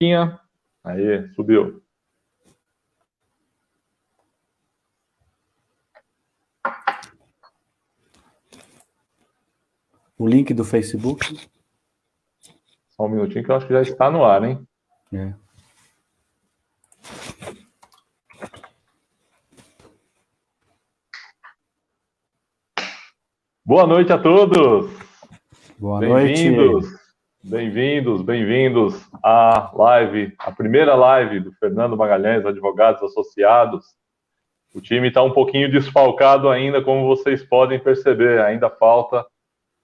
Aí, subiu. O link do Facebook? Só um minutinho que eu acho que já está no ar, hein? É. Boa noite a todos! Boa noite! Bem-vindos à live, a primeira live do Fernando Magalhães, Advogados Associados. O time está um pouquinho desfalcado ainda, como vocês podem perceber. Ainda falta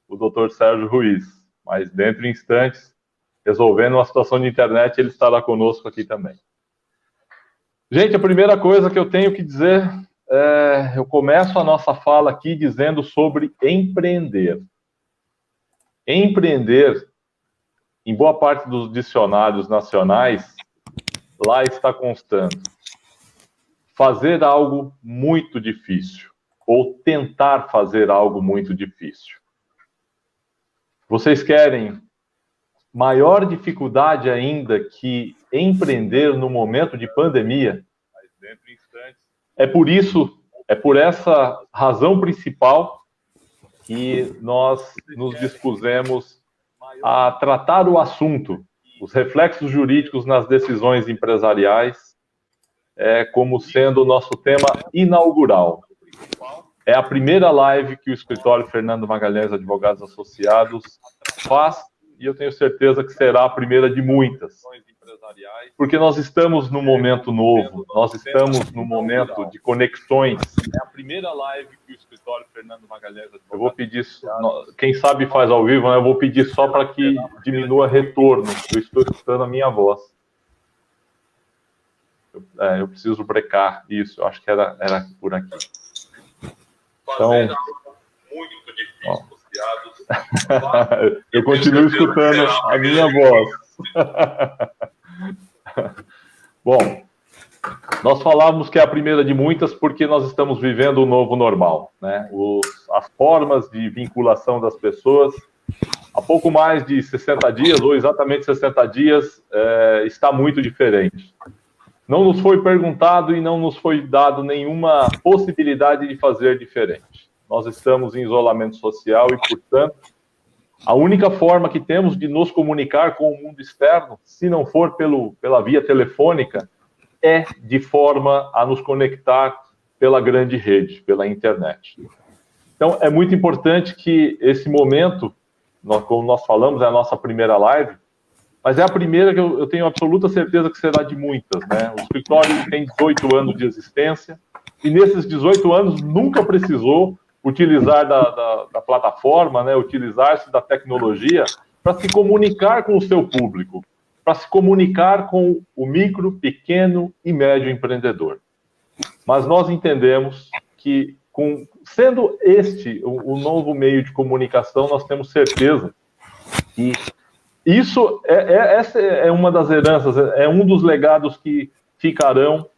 o Dr. Sérgio Ruiz, mas dentro de instantes, resolvendo uma situação de internet, ele estará conosco aqui também. Gente, a primeira coisa que eu tenho que dizer eu começo a nossa fala aqui dizendo sobre empreender. Empreender, em boa parte dos dicionários nacionais, lá está constando fazer algo muito difícil, ou tentar fazer algo muito difícil. Vocês querem maior dificuldade ainda que empreender no momento de pandemia? É por essa razão principal que nós nos dispusemos a tratar o assunto, os reflexos jurídicos nas decisões empresariais, como sendo o nosso tema inaugural. É a primeira live que o escritório Fernando Magalhães Advogados Associados faz, e eu tenho certeza que será a primeira de muitas. Porque nós estamos num momento novo, nós estamos num momento de conexões. É a primeira live que o escritório Fernando Magalhães Advogados... Eu vou pedir, quem sabe faz ao vivo, né? Eu vou pedir só para que diminua retorno. Eu estou escutando a minha voz. Eu preciso brecar isso, eu acho que era por aqui. Então, muito difícil, eu continuo escutando a minha voz. Bom, nós falávamos que é a primeira de muitas porque nós estamos vivendo o novo normal, né? As formas de vinculação das pessoas, há pouco mais de 60 dias, ou exatamente 60 dias, está muito diferente. Não nos foi perguntado e não nos foi dado nenhuma possibilidade de fazer diferente. Nós estamos em isolamento social e, portanto, a única forma que temos de nos comunicar com o mundo externo, se não for pela via telefônica, é de forma a nos conectar pela grande rede, pela internet. Então, é muito importante que esse momento, como nós falamos, é a nossa primeira live, mas é a primeira que eu tenho absoluta certeza que será de muitas, né? O escritório tem 18 anos de existência e nesses 18 anos nunca precisou utilizar da plataforma, né? Utilizar-se da tecnologia para se comunicar com o seu público, para se comunicar com o micro, pequeno e médio empreendedor. Mas nós entendemos que, sendo este o novo meio de comunicação, nós temos certeza que isso, essa é uma das heranças, é um dos legados que ficarão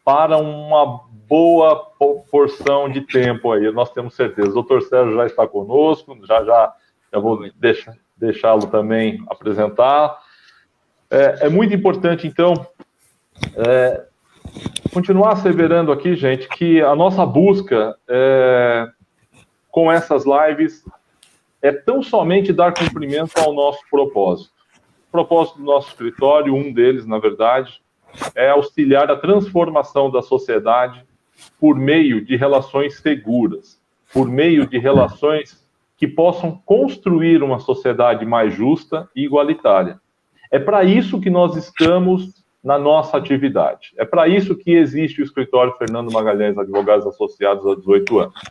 para uma boa porção de tempo aí, nós temos certeza. O Dr. Sérgio já está conosco, já vou deixá-lo também apresentar. É muito importante, então, continuar asseverando aqui, gente, que a nossa busca com essas lives é tão somente dar cumprimento ao nosso propósito. O propósito do nosso escritório, um deles, na verdade, é auxiliar a transformação da sociedade por meio de relações seguras, por meio de relações que possam construir uma sociedade mais justa e igualitária. É para isso que nós estamos na nossa atividade. É para isso que existe o escritório Fernando Magalhães Advogados Associados há 18 anos.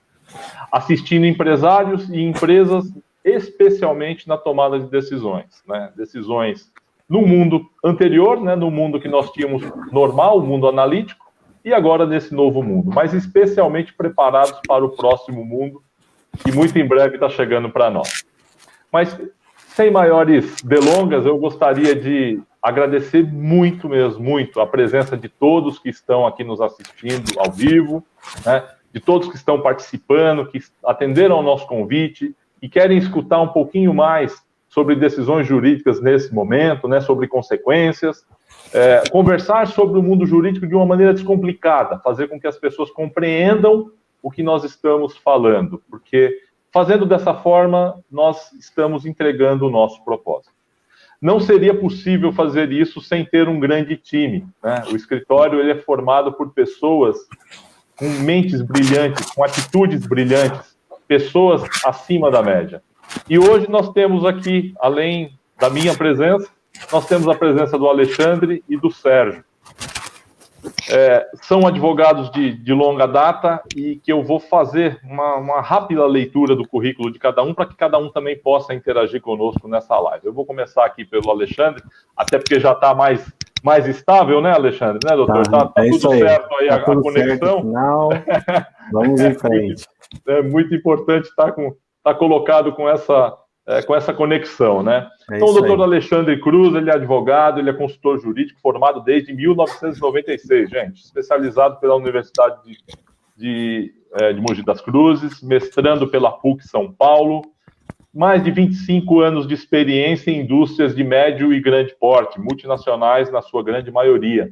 Assistindo empresários e empresas, especialmente na tomada de decisões, né? Decisões no mundo anterior, né? No mundo que nós tínhamos normal, o mundo analítico, e agora nesse novo mundo, mas especialmente preparados para o próximo mundo, que muito em breve está chegando para nós. Mas, sem maiores delongas, eu gostaria de agradecer muito mesmo, muito, a presença de todos que estão aqui nos assistindo ao vivo, né? De todos que estão participando, que atenderam ao nosso convite e querem escutar um pouquinho mais sobre decisões jurídicas nesse momento, né, sobre consequências, conversar sobre o mundo jurídico de uma maneira descomplicada, fazer com que as pessoas compreendam o que nós estamos falando, porque fazendo dessa forma, nós estamos entregando o nosso propósito. Não seria possível fazer isso sem ter um grande time, né? O escritório ele é formado por pessoas com mentes brilhantes, com atitudes brilhantes, pessoas acima da média. E hoje nós temos aqui, além da minha presença, nós temos a presença do Alexandre e do Sérgio. São advogados de longa data e que eu vou fazer uma rápida leitura do currículo de cada um para que cada um também possa interagir conosco nessa live. Eu vou começar aqui pelo Alexandre, até porque já está mais estável, né, Alexandre? Né, doutor? Tá tudo certo aí, a conexão? Final. Vamos em frente. É muito importante estar colocado com essa conexão, né? Então, o doutor Alexandre Cruz, ele é advogado, ele é consultor jurídico, formado desde 1996, gente, especializado pela Universidade de Mogi das Cruzes, mestrando pela PUC São Paulo, mais de 25 anos de experiência em indústrias de médio e grande porte, multinacionais na sua grande maioria.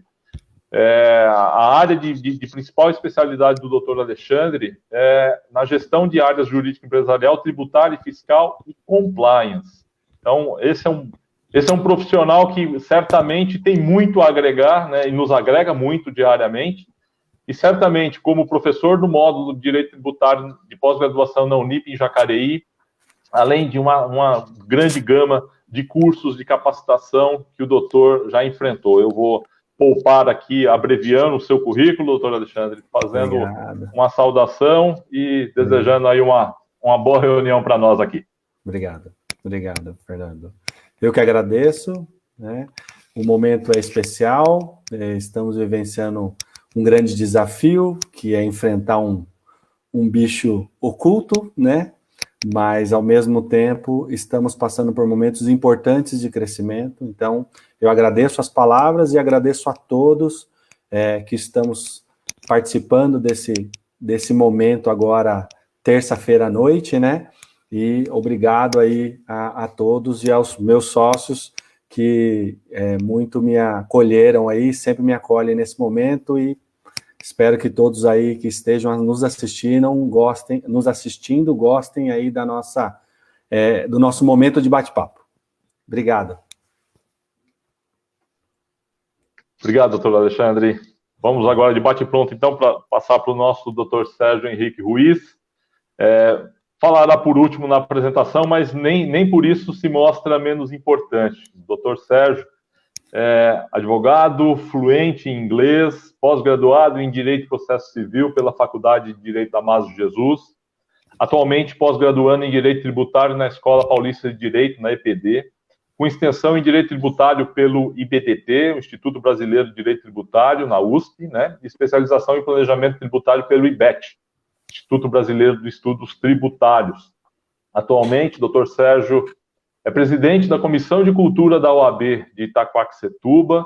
A área de principal especialidade do doutor Alexandre é na gestão de áreas jurídico-empresarial, tributária, fiscal e compliance. Então, esse é um profissional que certamente tem muito a agregar, né, e nos agrega muito diariamente, e certamente, como professor do módulo de Direito Tributário de pós-graduação na Unip em Jacareí, além de uma grande gama de cursos de capacitação que o doutor já enfrentou. Eu vou poupar aqui, abreviando o seu currículo, doutor Alexandre, fazendo uma saudação e desejando aí uma boa reunião para nós aqui. Obrigado, Fernando. Eu que agradeço, né? O momento é especial, estamos vivenciando um grande desafio, que é enfrentar um bicho oculto, né? Mas, ao mesmo tempo, estamos passando por momentos importantes de crescimento. Então, eu agradeço as palavras e agradeço a todos que estamos participando desse momento agora, terça-feira à noite, né? E obrigado aí a todos e aos meus sócios que muito me acolheram aí, sempre me acolhem nesse momento e espero que todos aí que estejam nos assistindo gostem aí do nosso momento de bate-papo. Obrigado. Obrigado, doutor Alexandre. Vamos agora de bate-pronto, então, para passar para o nosso doutor Sérgio Henrique Ruiz. Falará por último na apresentação, mas nem por isso se mostra menos importante. Doutor Sérgio advogado, fluente em inglês, pós-graduado em Direito e Processo Civil pela Faculdade de Direito da Mas de Jesus, atualmente pós-graduando em Direito Tributário na Escola Paulista de Direito, na EPD, com extensão em Direito Tributário pelo IBDT, o Instituto Brasileiro de Direito Tributário, na USP, né, e especialização em Planejamento Tributário pelo IBET, Instituto Brasileiro de Estudos Tributários. Atualmente, doutor Sérgio é presidente da Comissão de Cultura da OAB de Itaquaquecetuba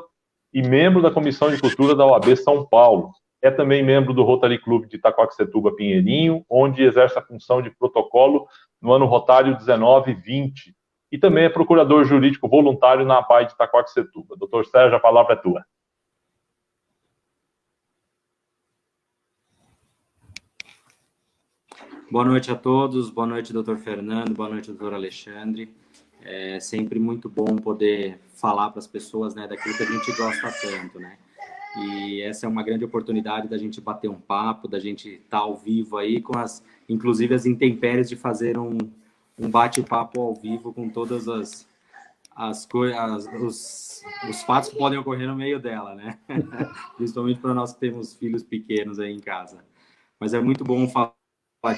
e membro da Comissão de Cultura da OAB São Paulo. É também membro do Rotary Club de Itaquaquecetuba Pinheirinho, onde exerce a função de protocolo no ano rotário 19/20. E também é procurador jurídico voluntário na APAI de Itaquaquecetuba. Doutor Sérgio, a palavra é tua. Boa noite a todos, boa noite, doutor Fernando, boa noite, doutor Alexandre. É sempre muito bom poder falar para as pessoas, né, daquilo que a gente gosta tanto, né? E essa é uma grande oportunidade da gente bater um papo, da gente estar ao vivo aí, inclusive as intempéries de fazer um bate-papo ao vivo com todas os fatos que podem ocorrer no meio dela, né? Principalmente para nós que temos filhos pequenos aí em casa. Mas é muito bom falar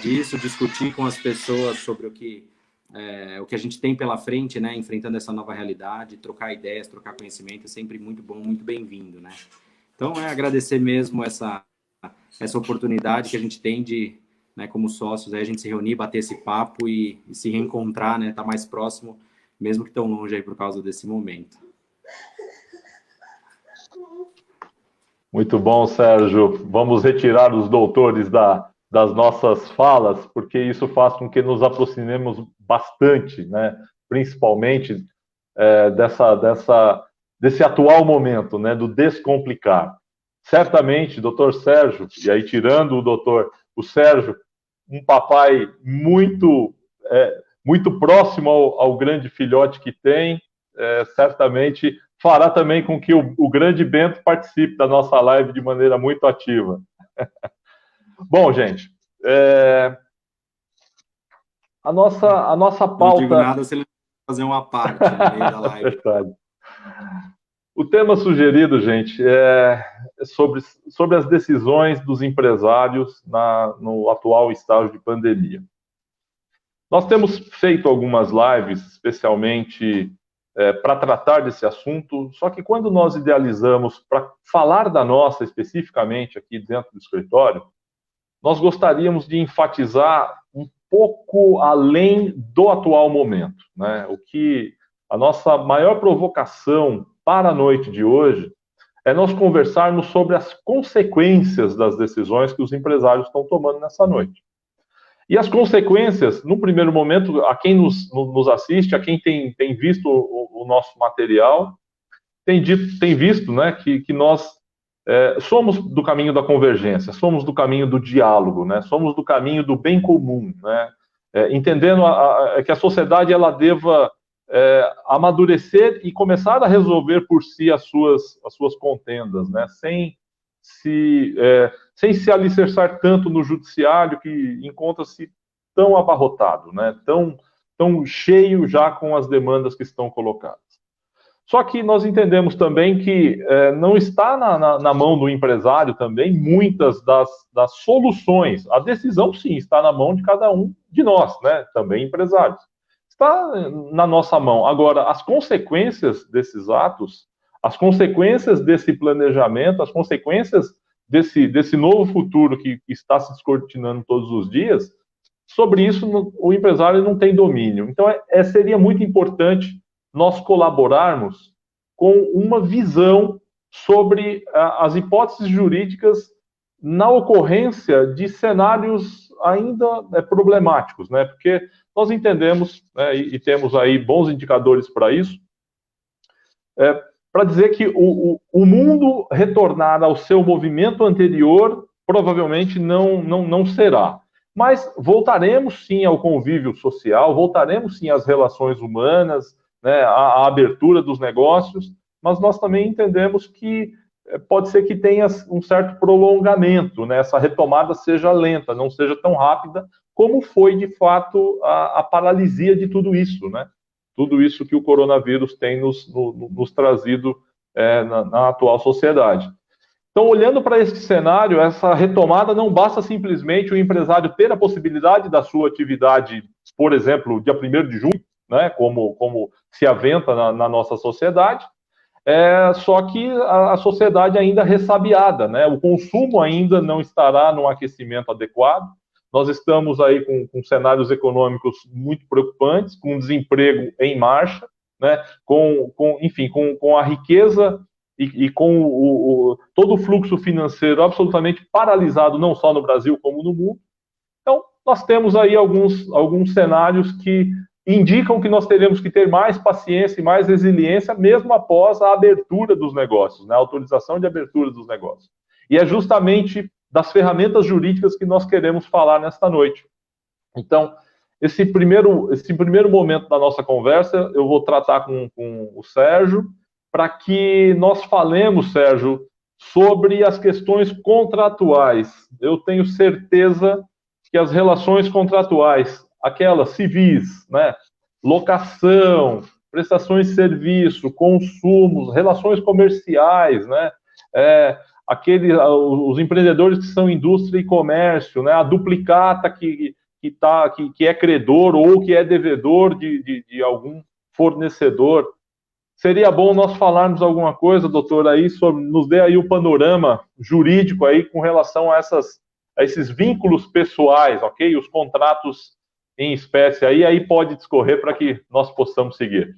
disso, discutir com as pessoas sobre o que a gente tem pela frente, né, enfrentando essa nova realidade, trocar ideias, trocar conhecimento, é sempre muito bom, muito bem-vindo, né? Então, agradecer mesmo essa oportunidade que a gente tem de, né, como sócios, a gente se reunir, bater esse papo e se reencontrar, né, tá mais próximo, mesmo que tão longe aí por causa desse momento. Muito bom, Sérgio. Vamos retirar os doutores das nossas falas, porque isso faz com que nos aproximemos bastante, né, principalmente, desse atual momento, né, do descomplicar. Certamente, doutor Sérgio, e aí tirando o Sérgio, um papai muito próximo ao grande filhote que tem, certamente fará também com que o grande Bento participe da nossa live de maneira muito ativa. Bom, gente, a nossa pauta... Não digo nada se ele fazer uma parte no meio da live. Verdade. O tema sugerido, gente, é sobre as decisões dos empresários no atual estágio de pandemia. Nós temos feito algumas lives, especialmente para tratar desse assunto, só que quando nós idealizamos para falar da nossa especificamente aqui dentro do escritório, nós gostaríamos de enfatizar um pouco além do atual momento, né? O que a nossa maior provocação para a noite de hoje é nós conversarmos sobre as consequências das decisões que os empresários estão tomando nessa noite. E as consequências, no primeiro momento, a quem nos assiste, a quem tem visto o nosso material, tem visto, né, que nós somos do caminho da convergência, somos do caminho do diálogo, né, somos do caminho do bem comum, né, entendendo que a sociedade ela deva amadurecer e começar a resolver por si as suas contendas, né, sem se alicerçar tanto no judiciário que encontra-se tão abarrotado, né, tão cheio já com as demandas que estão colocadas. Só que nós entendemos também que não está na mão do empresário também muitas das soluções. A decisão, sim, está na mão de cada um de nós, né, também empresários. Está na nossa mão. Agora, as consequências desses atos, as consequências desse planejamento, as consequências desse novo futuro que está se descortinando todos os dias, sobre isso o empresário não tem domínio. Então, seria muito importante nós colaborarmos com uma visão sobre as hipóteses jurídicas na ocorrência de cenários ainda problemáticos, né? Porque nós entendemos, né, e temos aí bons indicadores para isso, para dizer que o mundo retornar ao seu movimento anterior provavelmente não será. Mas voltaremos sim ao convívio social, voltaremos sim às relações humanas, né, à abertura dos negócios, mas nós também entendemos que pode ser que tenha um certo prolongamento, né, essa retomada seja lenta, não seja tão rápida como foi, de fato, a paralisia de tudo isso, né? Tudo isso que o coronavírus tem nos trazido na atual sociedade. Então, olhando para esse cenário, essa retomada não basta simplesmente o empresário ter a possibilidade da sua atividade, por exemplo, dia 1º de junho, né, como se aventa na nossa sociedade, só que a sociedade ainda ressabiada, né, o consumo ainda não estará num aquecimento adequado. Nós estamos aí com cenários econômicos muito preocupantes, com desemprego em marcha, né, com a riqueza e com todo o fluxo financeiro absolutamente paralisado, não só no Brasil, como no mundo. Então, nós temos aí alguns cenários que indicam que nós teremos que ter mais paciência e mais resiliência, mesmo após a abertura dos negócios, né, a autorização de abertura dos negócios. E é justamente das ferramentas jurídicas que nós queremos falar nesta noite. Então, esse primeiro momento da nossa conversa, eu vou tratar com o Sérgio, para que nós falemos, Sérgio, sobre as questões contratuais. Eu tenho certeza que as relações contratuais, aquelas civis, né, locação, prestações de serviço, consumos, relações comerciais, né, os empreendedores que são indústria e comércio, né, a duplicata que é credor ou que é devedor de algum fornecedor. Seria bom nós falarmos alguma coisa, doutor, aí nos dê aí o panorama jurídico aí com relação a esses vínculos pessoais, ok? Os contratos em espécie aí pode discorrer para que nós possamos seguir.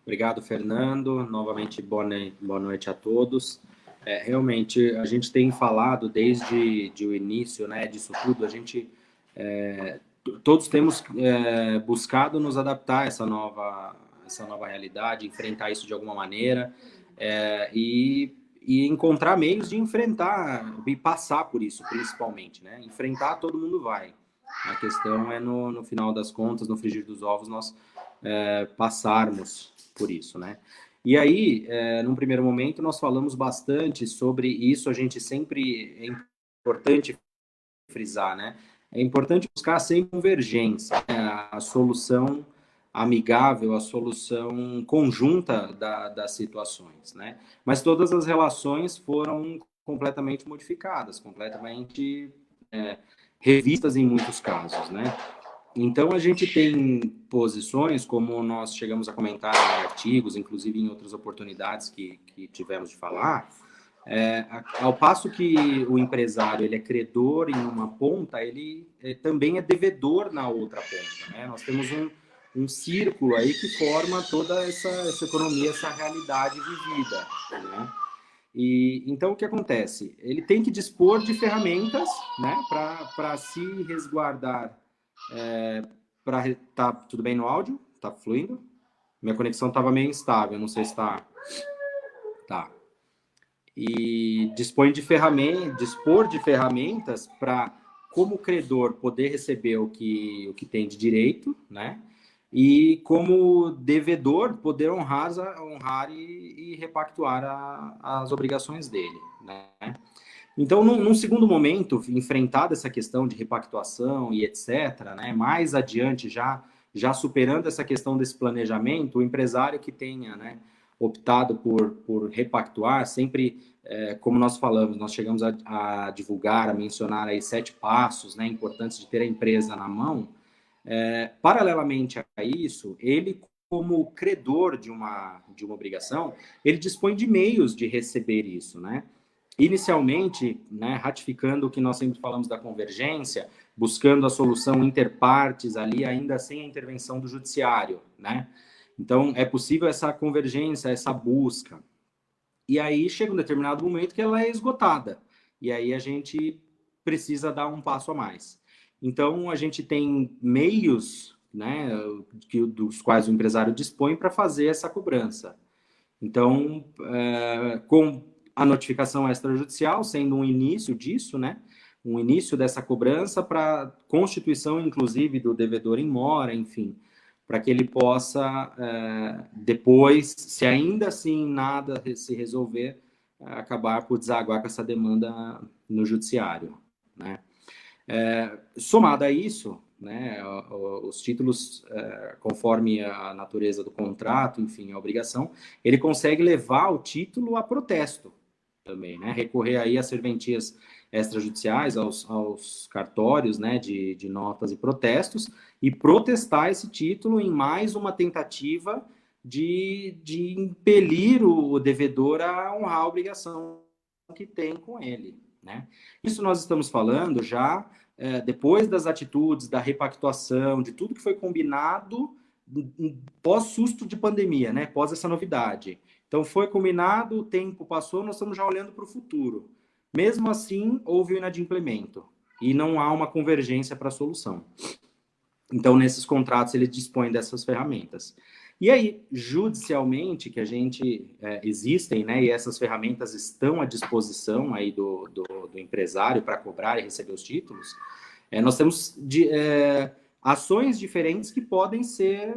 Obrigado, Fernando. Novamente, boa noite a todos. Realmente, a gente tem falado desde o início, né, disso tudo, a gente, todos temos buscado nos adaptar a essa nova realidade, enfrentar isso de alguma maneira, e encontrar meios de enfrentar e passar por isso, principalmente, né? Enfrentar todo mundo vai. A questão é, no final das contas, no frigir dos ovos, nós passarmos por isso, né? E aí, num primeiro momento, nós falamos bastante sobre isso, a gente sempre, é importante frisar, né? É importante buscar sempre convergência, né? A solução amigável, a solução conjunta das situações, né? Mas todas as relações foram completamente modificadas, completamente revistas em muitos casos, né? Então, a gente tem posições, como nós chegamos a comentar em artigos, inclusive em outras oportunidades que tivemos de falar, ao passo que o empresário ele é credor em uma ponta, ele também é devedor na outra ponta, né? Nós temos um círculo aí que forma toda essa economia, essa realidade vivida, né? E então o que acontece? Ele tem que dispor de ferramentas, né, para se resguardar. Tá tudo bem no áudio? Tá fluindo? Minha conexão estava meio instável, não sei se tá. Tá. E dispor de ferramentas para, como credor, poder receber o que tem de direito, né? E como devedor, poder honrar e repactuar as obrigações dele, né? Então, num segundo momento, enfrentada essa questão de repactuação e etc., né, mais adiante, já superando essa questão desse planejamento, o empresário que tenha, né, optado por repactuar, sempre, como nós falamos, nós chegamos a divulgar, a mencionar aí 7 passos, né, importantes de ter a empresa na mão. Paralelamente a isso, ele, como credor de uma obrigação, ele dispõe de meios de receber isso, né? Inicialmente, né, ratificando o que nós sempre falamos da convergência, buscando a solução interpartes ali, ainda sem a intervenção do judiciário, né? Então, é possível essa convergência, essa busca. E aí chega um determinado momento que ela é esgotada. E aí a gente precisa dar um passo a mais. Então, a gente tem meios, né, dos quais o empresário dispõe para fazer essa cobrança. Então, com a notificação extrajudicial sendo um início disso, né? Um início dessa cobrança para constituição, inclusive, do devedor em mora, enfim, para que ele possa, depois, se ainda assim nada se resolver, acabar por desaguar com essa demanda no judiciário, né? Somado a isso, né, os títulos, conforme a natureza do contrato, enfim, a obrigação, ele consegue levar o título a protesto também, né, recorrer aí às serventias extrajudiciais, aos cartórios, né, de notas e protestos, e protestar esse título em mais uma tentativa de impelir o devedor a honrar a obrigação que tem com ele, né? Isso nós estamos falando já depois das atitudes, da repactuação, de tudo que foi combinado pós-susto de pandemia, né? Pós essa novidade. Então, foi combinado, o tempo passou, nós estamos já olhando para o futuro. Mesmo assim, houve o inadimplemento e não há uma convergência para a solução. Então, nesses contratos, ele dispõe dessas ferramentas. E aí, judicialmente, que a gente existem, né, e essas ferramentas estão à disposição aí do empresário para cobrar e receber os títulos, nós temos ações diferentes que podem ser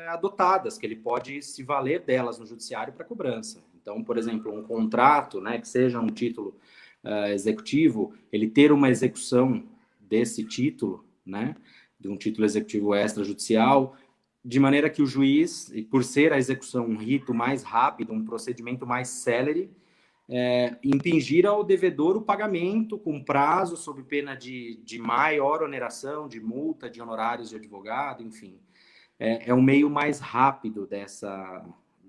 adotadas, que ele pode se valer delas no judiciário para cobrança. Então, por exemplo, um contrato, né, que seja um título executivo, ele ter uma execução desse título, né, de um título executivo extrajudicial, de maneira que o juiz, por ser a execução um rito mais rápido, um procedimento mais célere, impingir ao devedor o pagamento com prazo, sob pena de maior oneração, de multa, de honorários de advogado, enfim. É um meio mais rápido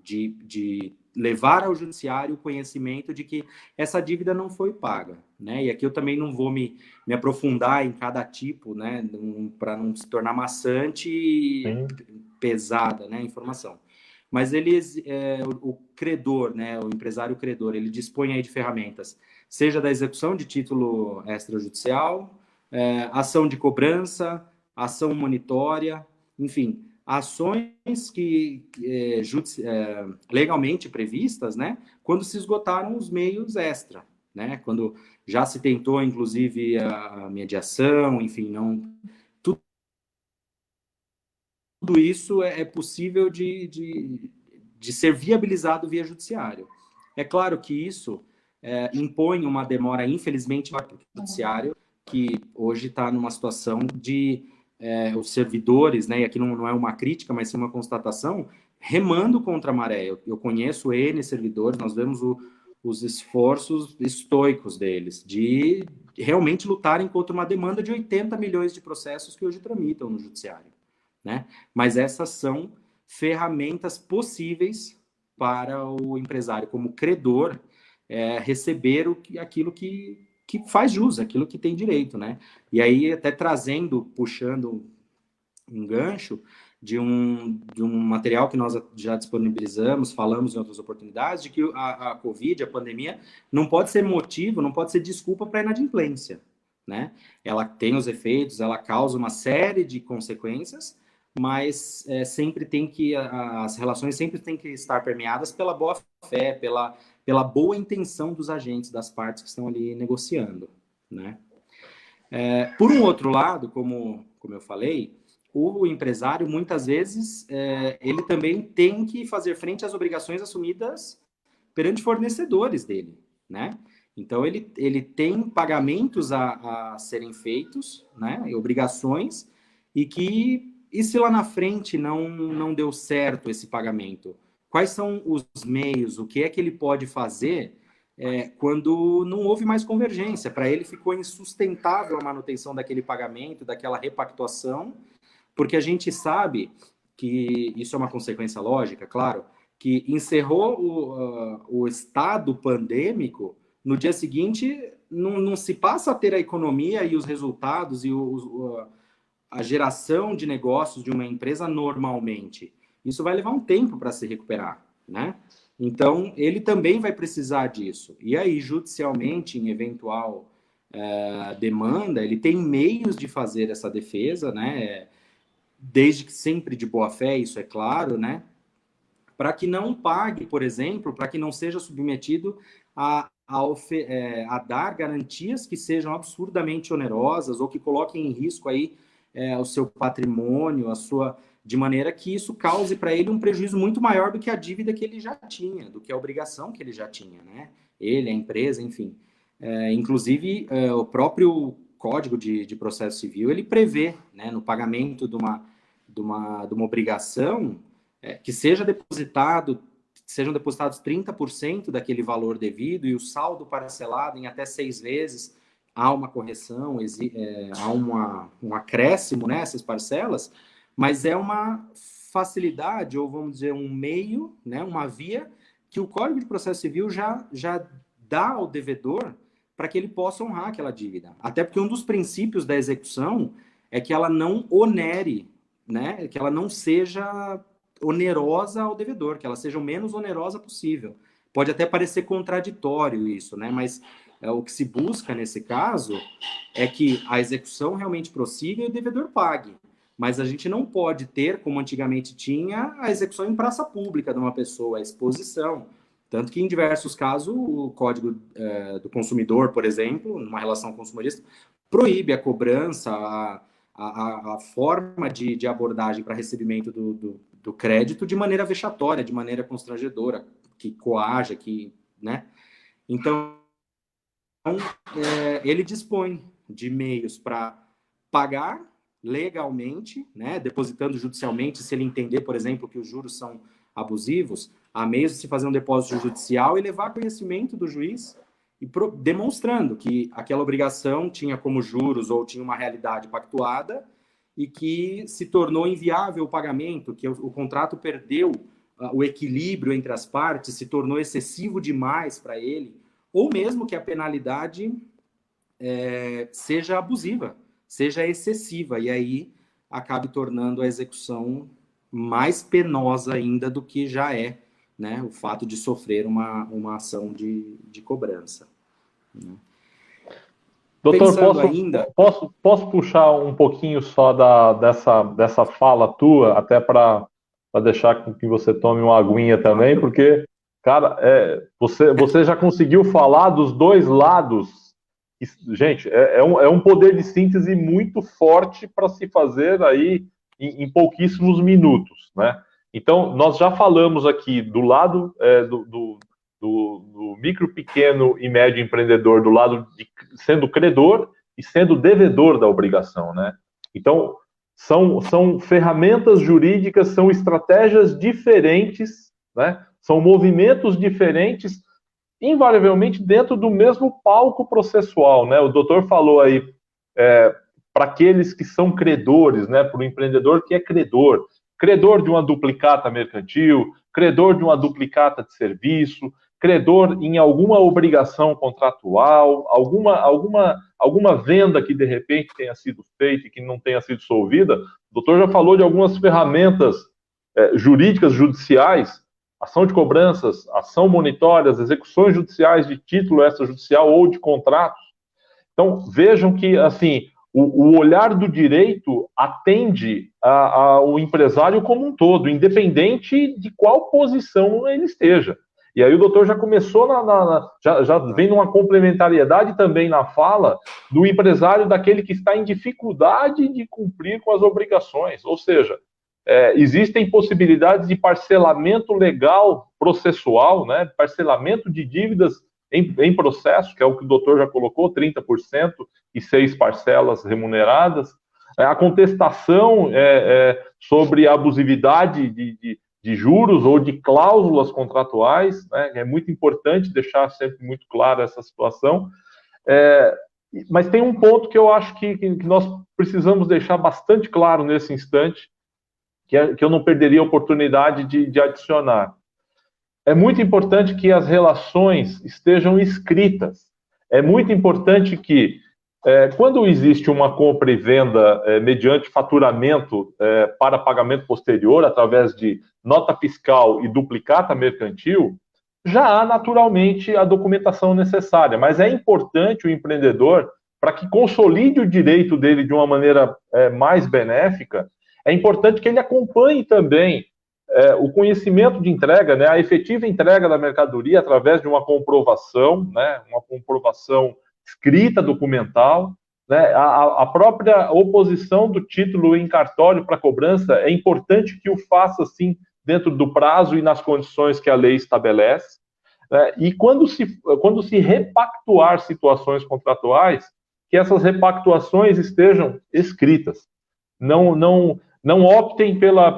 de levar ao judiciário o conhecimento de que essa dívida não foi paga, né? E aqui eu também não vou me aprofundar em cada tipo, né? Para não se tornar maçante e pesada, né? A informação. mas o credor, né, o empresário credor, ele dispõe aí de ferramentas, seja da execução de título extrajudicial, ação de cobrança, ação monitória, enfim, ações legalmente previstas, né, quando se esgotaram os meios extra, né, quando já se tentou, inclusive, a mediação, enfim, não... Tudo isso é possível de ser viabilizado via judiciário. É claro que isso impõe uma demora, infelizmente, para o judiciário, que hoje está numa situação de os servidores, né, e aqui não é uma crítica, mas sim uma constatação, remando contra a maré. Eu conheço N servidores, nós vemos os esforços estoicos deles de realmente lutarem contra uma demanda de 80 milhões de processos que hoje tramitam no judiciário, né? Mas essas são ferramentas possíveis para o empresário, como credor, receber aquilo que faz jus, aquilo que tem direito, né? E aí, até puxando um gancho de um material que nós já disponibilizamos, falamos em outras oportunidades, de que a Covid, a pandemia, não pode ser motivo, não pode ser desculpa para a inadimplência, né? Ela tem os efeitos, ela causa uma série de consequências, mas sempre tem que, as relações sempre têm que estar permeadas pela boa fé, pela boa intenção dos agentes, das partes que estão ali negociando, né? Por um outro lado, como eu falei, o empresário, muitas vezes, ele também tem que fazer frente às obrigações assumidas perante fornecedores dele, né? Então, ele tem pagamentos a serem feitos, né? E obrigações, e se lá na frente não deu certo esse pagamento? Quais são os meios? O que é que ele pode fazer quando não houve mais convergência? Para ele ficou insustentável a manutenção daquele pagamento, daquela repactuação, porque a gente sabe que isso é uma consequência lógica, claro, que encerrou o estado pandêmico, no dia seguinte não se passa a ter a economia e os resultados e a geração de negócios de uma empresa normalmente. Isso vai levar um tempo para se recuperar, né? Então, ele também vai precisar disso. E aí, judicialmente, em eventual demanda, ele tem meios de fazer essa defesa, né? Desde que sempre de boa fé, isso é claro, né? Para que não pague, por exemplo, para que não seja submetido a dar garantias que sejam absurdamente onerosas ou que coloquem em risco aí o seu patrimônio, de maneira que isso cause para ele um prejuízo muito maior do que a dívida que ele já tinha, do que a obrigação que ele já tinha, né? Ele, a empresa, enfim. Inclusive, o próprio Código de Processo Civil, ele prevê, né, no pagamento de uma obrigação, que sejam depositados 30% daquele valor devido e o saldo parcelado em até 6 vezes, há uma correção, há um acréscimo nessas parcelas, mas é uma facilidade, ou vamos dizer, um meio, né, uma via que o Código de Processo Civil já dá ao devedor para que ele possa honrar aquela dívida. Até porque um dos princípios da execução é que ela não onere, né, que ela não seja onerosa ao devedor, que ela seja o menos onerosa possível. Pode até parecer contraditório isso, né, mas o que se busca nesse caso é que a execução realmente prossiga e o devedor pague. Mas a gente não pode ter, como antigamente tinha, a execução em praça pública de uma pessoa, a exposição. Tanto que, em diversos casos, o Código do Consumidor, por exemplo, numa relação consumerista, proíbe a cobrança, a forma de abordagem para recebimento do crédito de maneira vexatória, de maneira constrangedora, que coaja, né? Então, ele dispõe de meios para pagar legalmente, né, depositando judicialmente, se ele entender, por exemplo, que os juros são abusivos, há meios de se fazer um depósito judicial e levar conhecimento do juiz e demonstrando que aquela obrigação tinha como juros ou tinha uma realidade pactuada e que se tornou inviável o pagamento, que o contrato perdeu o equilíbrio entre as partes, se tornou excessivo demais para ele, ou mesmo que a penalidade seja abusiva, seja excessiva, e aí acabe tornando a execução mais penosa ainda do que já é, né, o fato de sofrer uma ação de cobrança. Doutor, Pensando ainda... posso puxar um pouquinho só dessa fala tua, até para deixar com que você tome uma aguinha também, porque, cara, você já conseguiu falar dos dois lados. Gente, é um poder de síntese muito forte para se fazer aí em pouquíssimos minutos, né? Então, nós já falamos aqui do lado do micro, pequeno e médio empreendedor, do lado de sendo credor e sendo devedor da obrigação, né? Então, são ferramentas jurídicas, são estratégias diferentes, né? São movimentos diferentes, invariavelmente dentro do mesmo palco processual, né? O doutor falou aí, para aqueles que são credores, né? Para o empreendedor que é credor de uma duplicata mercantil, credor de uma duplicata de serviço, credor em alguma obrigação contratual, alguma venda que de repente tenha sido feita e que não tenha sido solvida. O doutor já falou de algumas ferramentas jurídicas, judiciais, ação de cobranças, ação monitórias, execuções judiciais de título extrajudicial ou de contratos. Então, vejam que, assim, o olhar do direito atende ao empresário como um todo, independente de qual posição ele esteja. E aí o doutor já começou, já vem numa complementariedade também na fala do empresário daquele que está em dificuldade de cumprir com as obrigações. Ou seja, existem possibilidades de parcelamento legal processual, né, parcelamento de dívidas em processo, que é o que o doutor já colocou, 30% e 6 parcelas remuneradas. A contestação sobre a abusividade de juros ou de cláusulas contratuais, né? É muito importante deixar sempre muito clara essa situação. Mas tem um ponto que eu acho que nós precisamos deixar bastante claro nesse instante, que eu não perderia a oportunidade de adicionar. É muito importante que as relações estejam escritas. É muito importante que, quando existe uma compra e venda mediante faturamento para pagamento posterior, através de nota fiscal e duplicata mercantil, já há naturalmente a documentação necessária. Mas é importante o empreendedor, para que consolide o direito dele de uma maneira mais benéfica, é importante que ele acompanhe também o conhecimento de entrega, né, a efetiva entrega da mercadoria através de uma comprovação, né, uma comprovação escrita, documental, né, a própria oposição do título em cartório para cobrança, é importante que o faça, assim, dentro do prazo e nas condições que a lei estabelece, né, e quando se repactuar situações contratuais, que essas repactuações estejam escritas. Não optem pela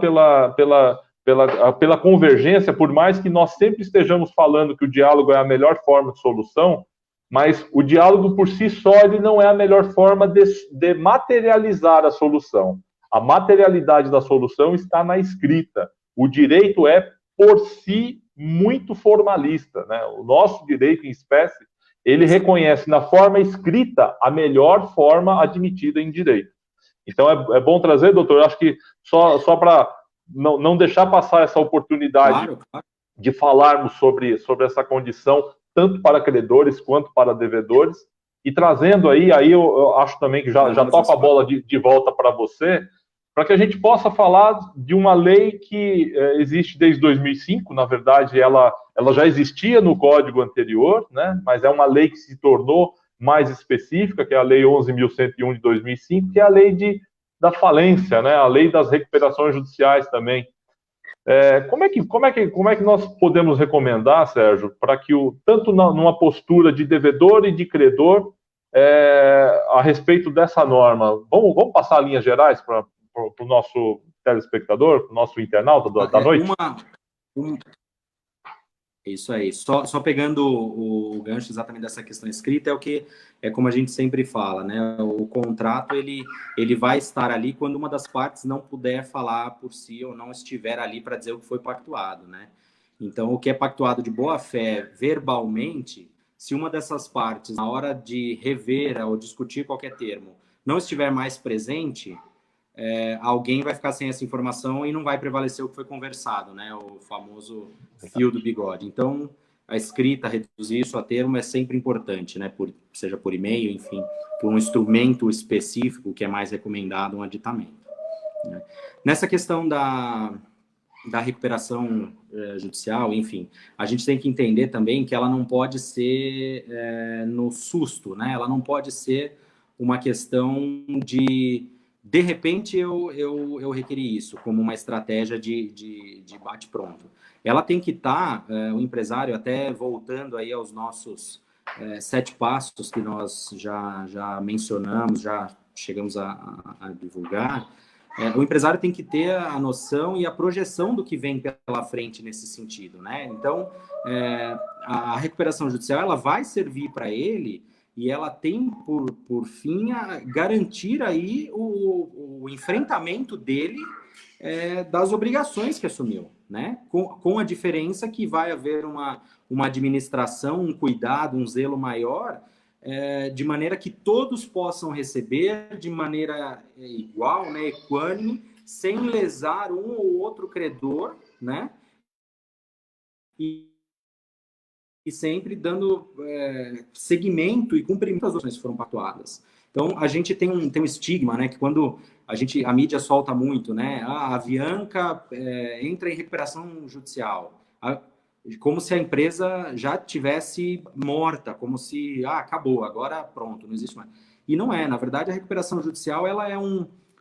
convergência, por mais que nós sempre estejamos falando que o diálogo é a melhor forma de solução, mas o diálogo por si só ele não é a melhor forma de materializar a solução. A materialidade da solução está na escrita. O direito é, por si, muito formalista, né? O nosso direito em espécie, ele reconhece na forma escrita a melhor forma admitida em direito. Então, é bom trazer, doutor, eu acho que só para não deixar passar essa oportunidade de falarmos sobre essa condição, tanto para credores quanto para devedores, e trazendo aí eu acho também que já toco a bola de volta para você, para que a gente possa falar de uma lei que existe desde 2005, na verdade, ela já existia no código anterior, né? Mas é uma lei que se tornou mais específica, que é a Lei 11.101 de 2005, que é a lei da falência, né? A lei das recuperações judiciais também. Como é que nós podemos recomendar, Sérgio, para que tanto numa postura de devedor e de credor, a respeito dessa norma, vamos passar linhas gerais para o nosso telespectador, para o nosso internauta da noite? Isso aí. Só pegando o gancho exatamente dessa questão escrita, como a gente sempre fala, né? O contrato, ele vai estar ali quando uma das partes não puder falar por si ou não estiver ali para dizer o que foi pactuado, né? Então, o que é pactuado de boa fé verbalmente, se uma dessas partes, na hora de rever ou discutir qualquer termo, não estiver mais presente, alguém vai ficar sem essa informação e não vai prevalecer o que foi conversado, né? O famoso fio do bigode. Então, a escrita, reduzir isso a termo é sempre importante, né? Seja por e-mail, enfim, por um instrumento específico que é mais recomendado, um aditamento, né? Nessa questão da recuperação judicial, enfim, a gente tem que entender também que ela não pode ser no susto, né? Ela não pode ser uma questão de repente eu requeri isso como uma estratégia de bate-pronto. Ela tem que estar, o empresário, até voltando aí aos nossos 7 passos que nós já mencionamos, já chegamos a divulgar. O empresário tem que ter a noção e a projeção do que vem pela frente nesse sentido, né? Então, a recuperação judicial, ela vai servir para ele e ela tem por fim a garantir aí o enfrentamento dele das obrigações que assumiu, né? Com a diferença que vai haver uma administração, um cuidado, um zelo maior, de maneira que todos possam receber de maneira igual, né, equânime, sem lesar um ou outro credor, né? E sempre dando seguimento e cumprimento às ações que foram pactuadas. Então, a gente tem um estigma, né, que quando a mídia solta muito, né, a Avianca entra em recuperação judicial, como se a empresa já tivesse morta, como se, acabou, agora pronto, não existe mais. E não é, na verdade, a recuperação judicial, ela é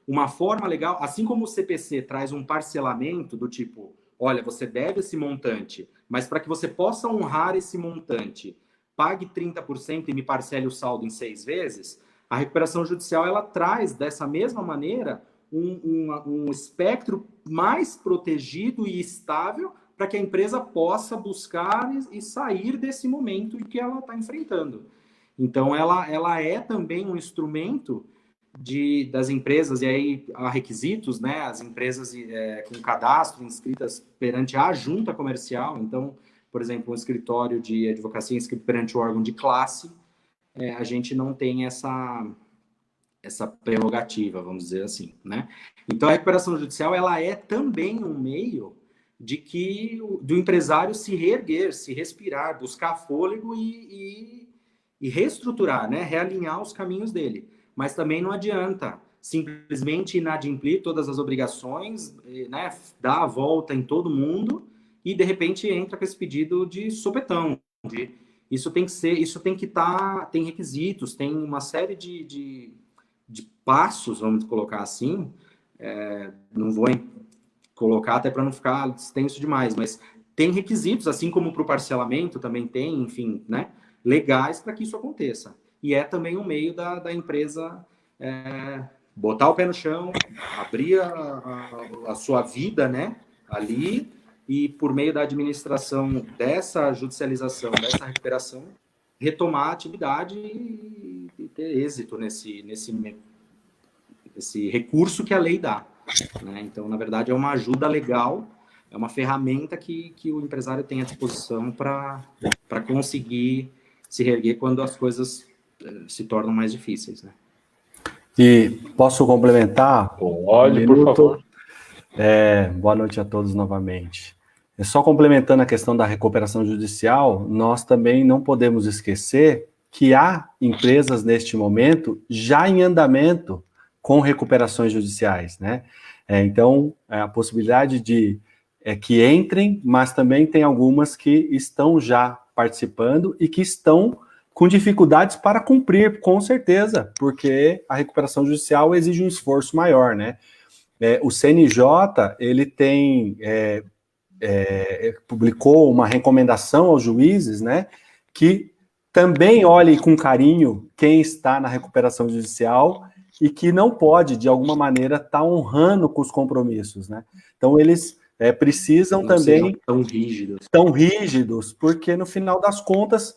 uma forma legal, assim como o CPC traz um parcelamento do tipo, olha, você deve esse montante, mas para que você possa honrar esse montante, pague 30% e me parcele o saldo em 6 vezes, a recuperação judicial, ela traz, dessa mesma maneira, um espectro mais protegido e estável para que a empresa possa buscar e sair desse momento que ela está enfrentando. Então, ela é também um instrumento das empresas, e aí há requisitos, né? As empresas com cadastro inscritas perante a junta comercial. Então, por exemplo, um escritório de advocacia inscrito perante o órgão de classe, a gente não tem essa prerrogativa, vamos dizer assim, né? Então, a recuperação judicial, ela é também um meio do empresário se reerguer, se respirar, buscar fôlego e reestruturar, né? Realinhar os caminhos dele. Mas também não adianta simplesmente inadimplir todas as obrigações, né? Dar a volta em todo mundo e, de repente, entra com esse pedido de sopetão. Isso tem que estar, tem requisitos, tem uma série de passos, vamos colocar assim. Não vou colocar até para não ficar extenso demais, mas tem requisitos, assim como para o parcelamento também tem, enfim, né, legais para que isso aconteça. E é também um meio da empresa botar o pé no chão, abrir a sua vida, né, ali, e por meio da administração dessa judicialização, dessa recuperação, retomar a atividade e ter êxito nesse recurso que a lei dá, né? Então, na verdade, é uma ajuda legal, é uma ferramenta que o empresário tem à disposição para conseguir se reerguer quando as coisas se tornam mais difíceis, né? E posso complementar? Pode, por favor. Boa noite a todos novamente. Só complementando a questão da recuperação judicial, nós também não podemos esquecer que há empresas neste momento já em andamento com recuperações judiciais, né? Então, a possibilidade que entrem, mas também tem algumas que estão já participando e que estão com dificuldades para cumprir, com certeza, porque a recuperação judicial exige um esforço maior, né? O CNJ, ele tem... publicou uma recomendação aos juízes, né, que também olhe com carinho quem está na recuperação judicial e que não pode, de alguma maneira, estar honrando com os compromissos, né? Então, eles precisam também... Tão rígidos, porque, no final das contas,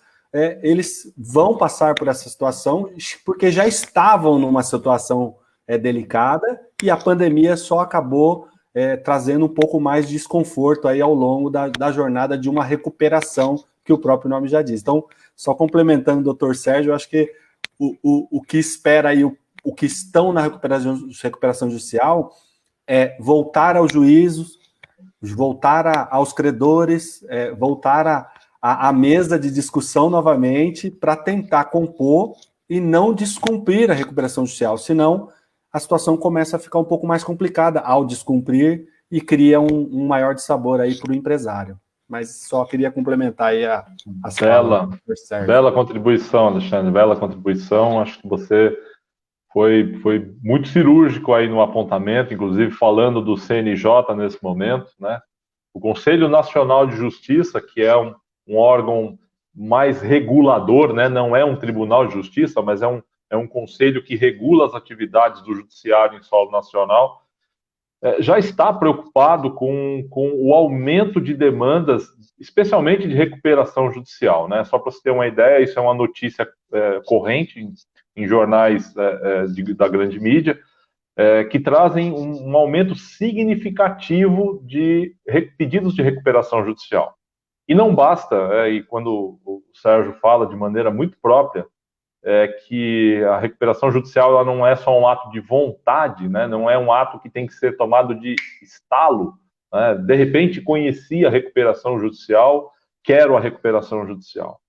eles vão passar por essa situação porque já estavam numa situação delicada e a pandemia só acabou trazendo um pouco mais de desconforto aí ao longo da jornada de uma recuperação, que o próprio nome já diz. Então, só complementando o doutor Sérgio, eu acho que o que espera aí o que estão na recuperação judicial é voltar aos juízos, voltar aos credores, voltar à mesa de discussão novamente para tentar compor e não descumprir a recuperação judicial, senão a situação começa a ficar um pouco mais complicada ao descumprir e cria um maior dissabor aí para o empresário. Mas só queria complementar aí as falas. Bela contribuição, Alexandre, bela contribuição. Acho que você foi muito cirúrgico aí no apontamento, inclusive falando do CNJ nesse momento, né? O Conselho Nacional de Justiça, que é um órgão mais regulador, né? Não é um tribunal de justiça, mas é um conselho que regula as atividades do judiciário em solo nacional, já está preocupado com o aumento de demandas, especialmente de recuperação judicial, né? Só para você ter uma ideia, isso é uma notícia corrente em jornais da grande mídia, que trazem um aumento significativo de pedidos de recuperação judicial. E não basta, e quando o Sérgio fala de maneira muito própria, que a recuperação judicial ela não é só um ato de vontade, né? Não é um ato que tem que ser tomado de estalo, né? De repente conheci a recuperação judicial, quero a recuperação judicial.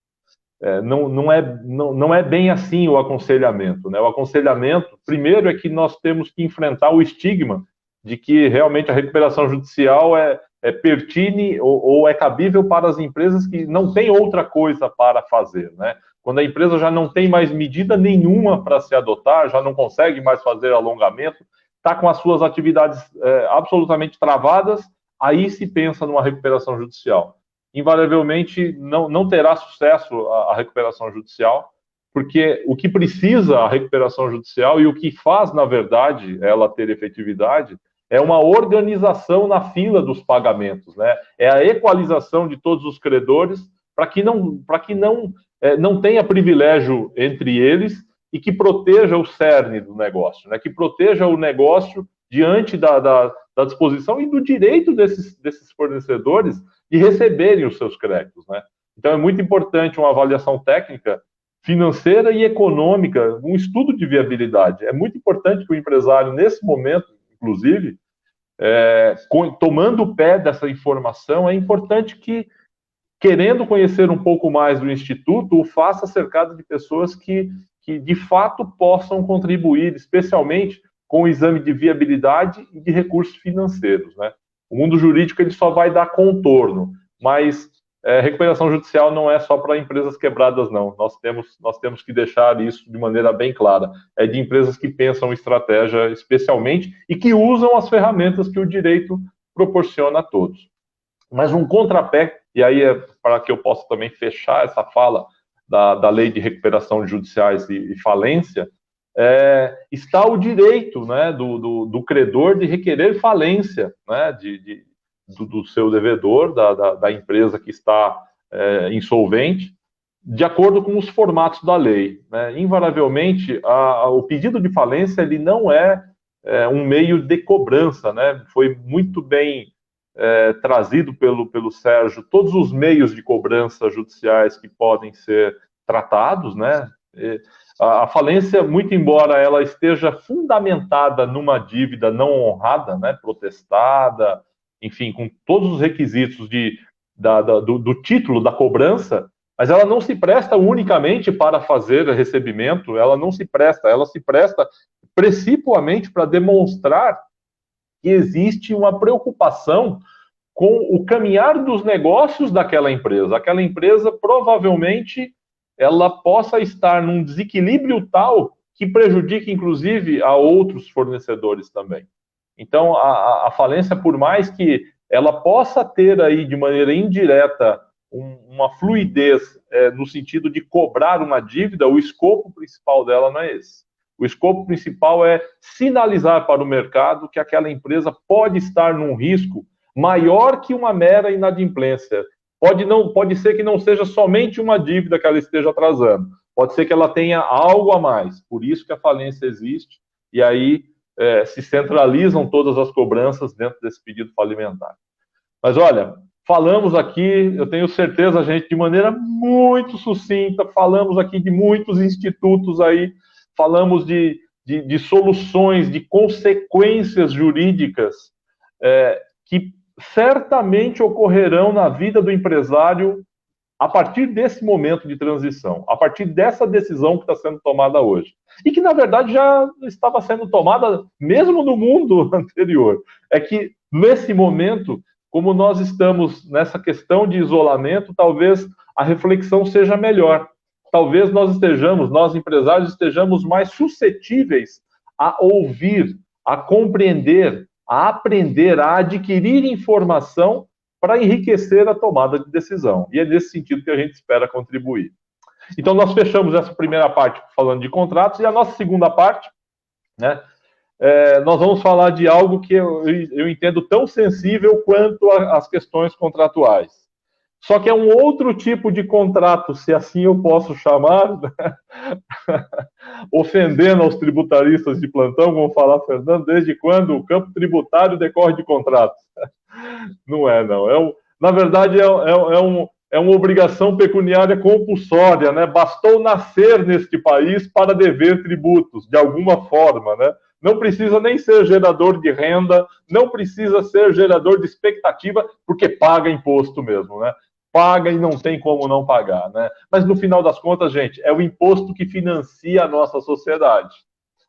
Não é bem assim o aconselhamento, né? O aconselhamento, primeiro, é que nós temos que enfrentar o estigma de que realmente a recuperação judicial é pertine ou é cabível para as empresas que não têm outra coisa para fazer, né? Quando a empresa já não tem mais medida nenhuma para se adotar, já não consegue mais fazer alongamento, está com as suas atividades absolutamente travadas, aí se pensa numa recuperação judicial. Invariavelmente não terá sucesso a recuperação judicial, porque o que precisa a recuperação judicial e o que faz, na verdade, ela ter efetividade é uma organização na fila dos pagamentos, né? É a equalização de todos os credores para que não tenha privilégio entre eles e que proteja o cerne do negócio, né? Que proteja o negócio diante da disposição e do direito desses fornecedores de receberem os seus créditos, né? Então é muito importante uma avaliação técnica, financeira e econômica, um estudo de viabilidade. É muito importante que o empresário, nesse momento, inclusive, tomando o pé dessa informação, é importante que, querendo conhecer um pouco mais do Instituto, o faça cercado de pessoas que de fato possam contribuir, especialmente com o exame de viabilidade e de recursos financeiros, né? O mundo jurídico ele só vai dar contorno, mas recuperação judicial não é só para empresas quebradas, não. Nós temos que deixar isso de maneira bem clara. É de empresas que pensam estratégia especialmente e que usam as ferramentas que o direito proporciona a todos. Mas um contrapé, e aí para que eu possa também fechar essa fala da lei de recuperação judiciais e falência, está o direito, né, do credor de requerer falência, né, do seu devedor, da empresa que está insolvente, de acordo com os formatos da lei, né? Invariavelmente, o pedido de falência ele não é um meio de cobrança, né? Foi muito bem trazido pelo Sérgio todos os meios de cobrança judiciais que podem ser tratados, né? A falência, muito embora ela esteja fundamentada numa dívida não honrada, né, protestada, enfim, com todos os requisitos do título da cobrança, mas ela não se presta unicamente para fazer recebimento, ela se presta principalmente para demonstrar que existe uma preocupação com o caminhar dos negócios daquela empresa. Aquela empresa, provavelmente, ela possa estar num desequilíbrio tal que prejudique, inclusive, a outros fornecedores também. Então, a falência, por mais que ela possa ter aí, de maneira indireta, uma fluidez no sentido de cobrar uma dívida, o escopo principal dela não é esse. O escopo principal é sinalizar para o mercado que aquela empresa pode estar num risco maior que uma mera inadimplência. Pode ser que não seja somente uma dívida que ela esteja atrasando. Pode ser que ela tenha algo a mais. Por isso que a falência existe. E aí se centralizam todas as cobranças dentro desse pedido falimentar. Mas olha, falamos aqui, eu tenho certeza, gente, de maneira muito sucinta, falamos aqui de muitos institutos aí, falamos de de soluções, de consequências jurídicas que certamente ocorrerão na vida do empresário a partir desse momento de transição, a partir dessa decisão que está sendo tomada hoje. E que, na verdade, já estava sendo tomada mesmo no mundo anterior. É que, nesse momento, como nós estamos nessa questão de isolamento, talvez a reflexão seja melhor. Talvez nós empresários, estejamos mais suscetíveis a ouvir, a compreender, a aprender, a adquirir informação para enriquecer a tomada de decisão. E é nesse sentido que a gente espera contribuir. Então, nós fechamos essa primeira parte falando de contratos, e a nossa segunda parte, né, nós vamos falar de algo que eu entendo tão sensível quanto as questões contratuais. Só que é um outro tipo de contrato, se assim eu posso chamar, né? Ofendendo aos tributaristas de plantão, como falar, Fernando, desde quando o campo tributário decorre de contratos? Não é, não. Na verdade, é uma obrigação pecuniária compulsória, né? Bastou nascer neste país para dever tributos, de alguma forma, né? Não precisa nem ser gerador de renda, não precisa ser gerador de expectativa, porque paga imposto mesmo, né? Paga e não tem como não pagar, né? Mas no final das contas, gente, é o imposto que financia a nossa sociedade.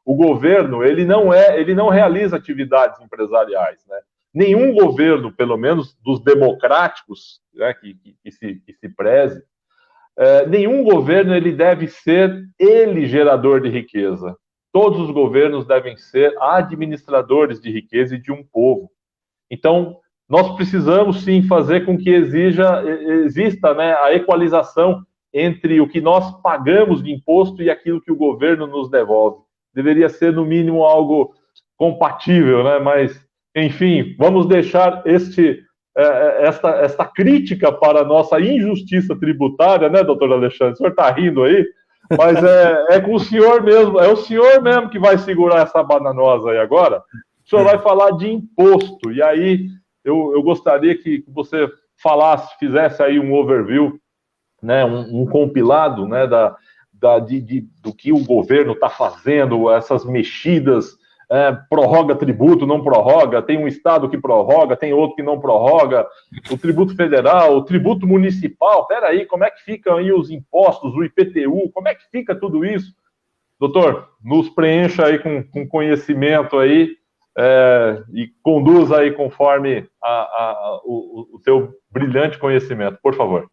O governo, ele não realiza atividades empresariais, né? Nenhum governo, pelo menos dos democráticos, né, que se preze, nenhum governo ele deve ser gerador de riqueza. Todos os governos devem ser administradores de riqueza e de um povo. Então, nós precisamos, sim, fazer com que exista, né, a equalização entre o que nós pagamos de imposto e aquilo que o governo nos devolve. Deveria ser, no mínimo, algo compatível, né? Mas, enfim, vamos deixar esta crítica para a nossa injustiça tributária, né, doutor Alexandre? O senhor está rindo aí? Mas é com o senhor mesmo, é o senhor mesmo que vai segurar essa bananosa aí agora. O senhor vai falar de imposto, e aí eu gostaria que você fizesse aí um overview, né, um compilado, né, do que o governo está fazendo, essas mexidas, prorroga tributo, não prorroga, tem um estado que prorroga, tem outro que não prorroga, o tributo federal, o tributo municipal, peraí, como é que ficam aí os impostos, o IPTU, como é que fica tudo isso? Doutor, nos preencha aí com conhecimento aí, e conduza aí conforme o teu brilhante conhecimento, por favor.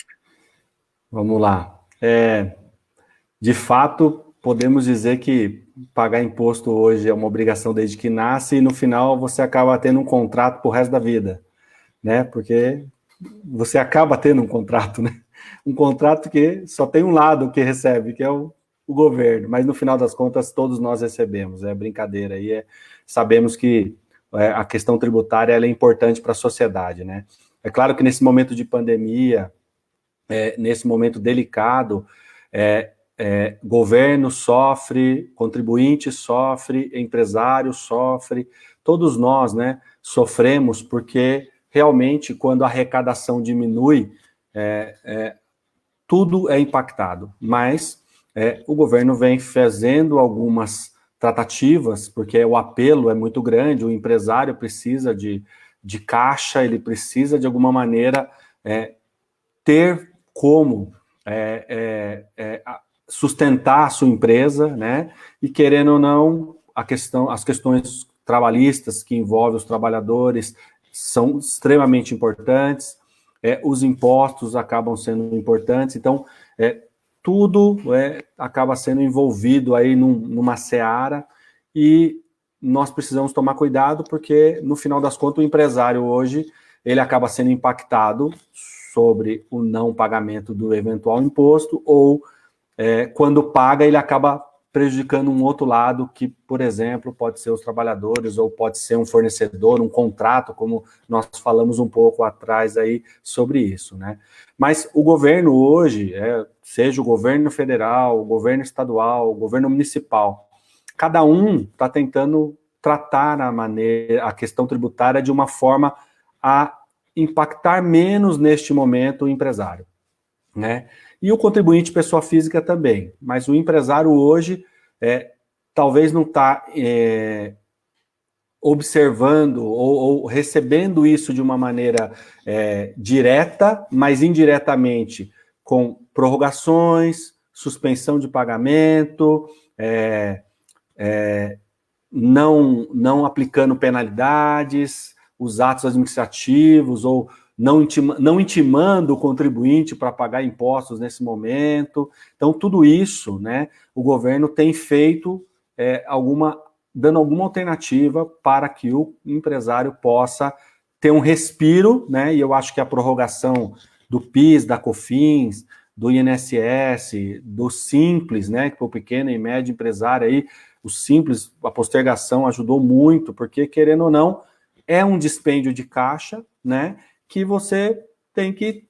Vamos lá. De fato, podemos dizer que pagar imposto hoje é uma obrigação desde que nasce, e no final você acaba tendo um contrato pro resto da vida, né? Porque você acaba tendo um contrato, né? Um contrato que só tem um lado que recebe, que é o governo, mas no final das contas todos nós recebemos, é brincadeira, e sabemos que a questão tributária ela é importante para a sociedade, né? É claro que nesse momento de pandemia, nesse momento delicado, governo sofre, contribuinte sofre, empresário sofre, todos nós, né, sofremos, porque realmente quando a arrecadação diminui, tudo é impactado, mas o governo vem fazendo algumas tratativas, porque o apelo é muito grande, o empresário precisa de caixa, ele precisa de alguma maneira ter como sustentar a sua empresa, né? E querendo ou não, as questões trabalhistas que envolvem os trabalhadores são extremamente importantes, os impostos acabam sendo importantes, então tudo acaba sendo envolvido aí numa seara, e nós precisamos tomar cuidado, porque no final das contas o empresário hoje ele acaba sendo impactado sobre o não pagamento do eventual imposto, ou quando paga, ele acaba prejudicando um outro lado, que, por exemplo, pode ser os trabalhadores, ou pode ser um fornecedor, um contrato, como nós falamos um pouco atrás aí sobre isso, né? Mas o governo hoje, seja o governo federal, o governo estadual, o governo municipal, cada um está tentando tratar a questão tributária de uma forma a impactar menos neste momento o empresário, né? E o contribuinte pessoa física também, mas o empresário hoje talvez não está observando ou recebendo isso de uma maneira direta, mas indiretamente, com prorrogações, suspensão de pagamento, não aplicando penalidades, os atos administrativos, ou não intimando o contribuinte para pagar impostos nesse momento. Então, tudo isso, né, o governo tem feito dando alguma alternativa para que o empresário possa ter um respiro, né? E eu acho que a prorrogação do PIS, da COFINS, do INSS, do Simples, né? Que para o pequeno e médio empresário aí, o Simples, a postergação ajudou muito, porque, querendo ou não, é um dispêndio de caixa, né? Que você tem que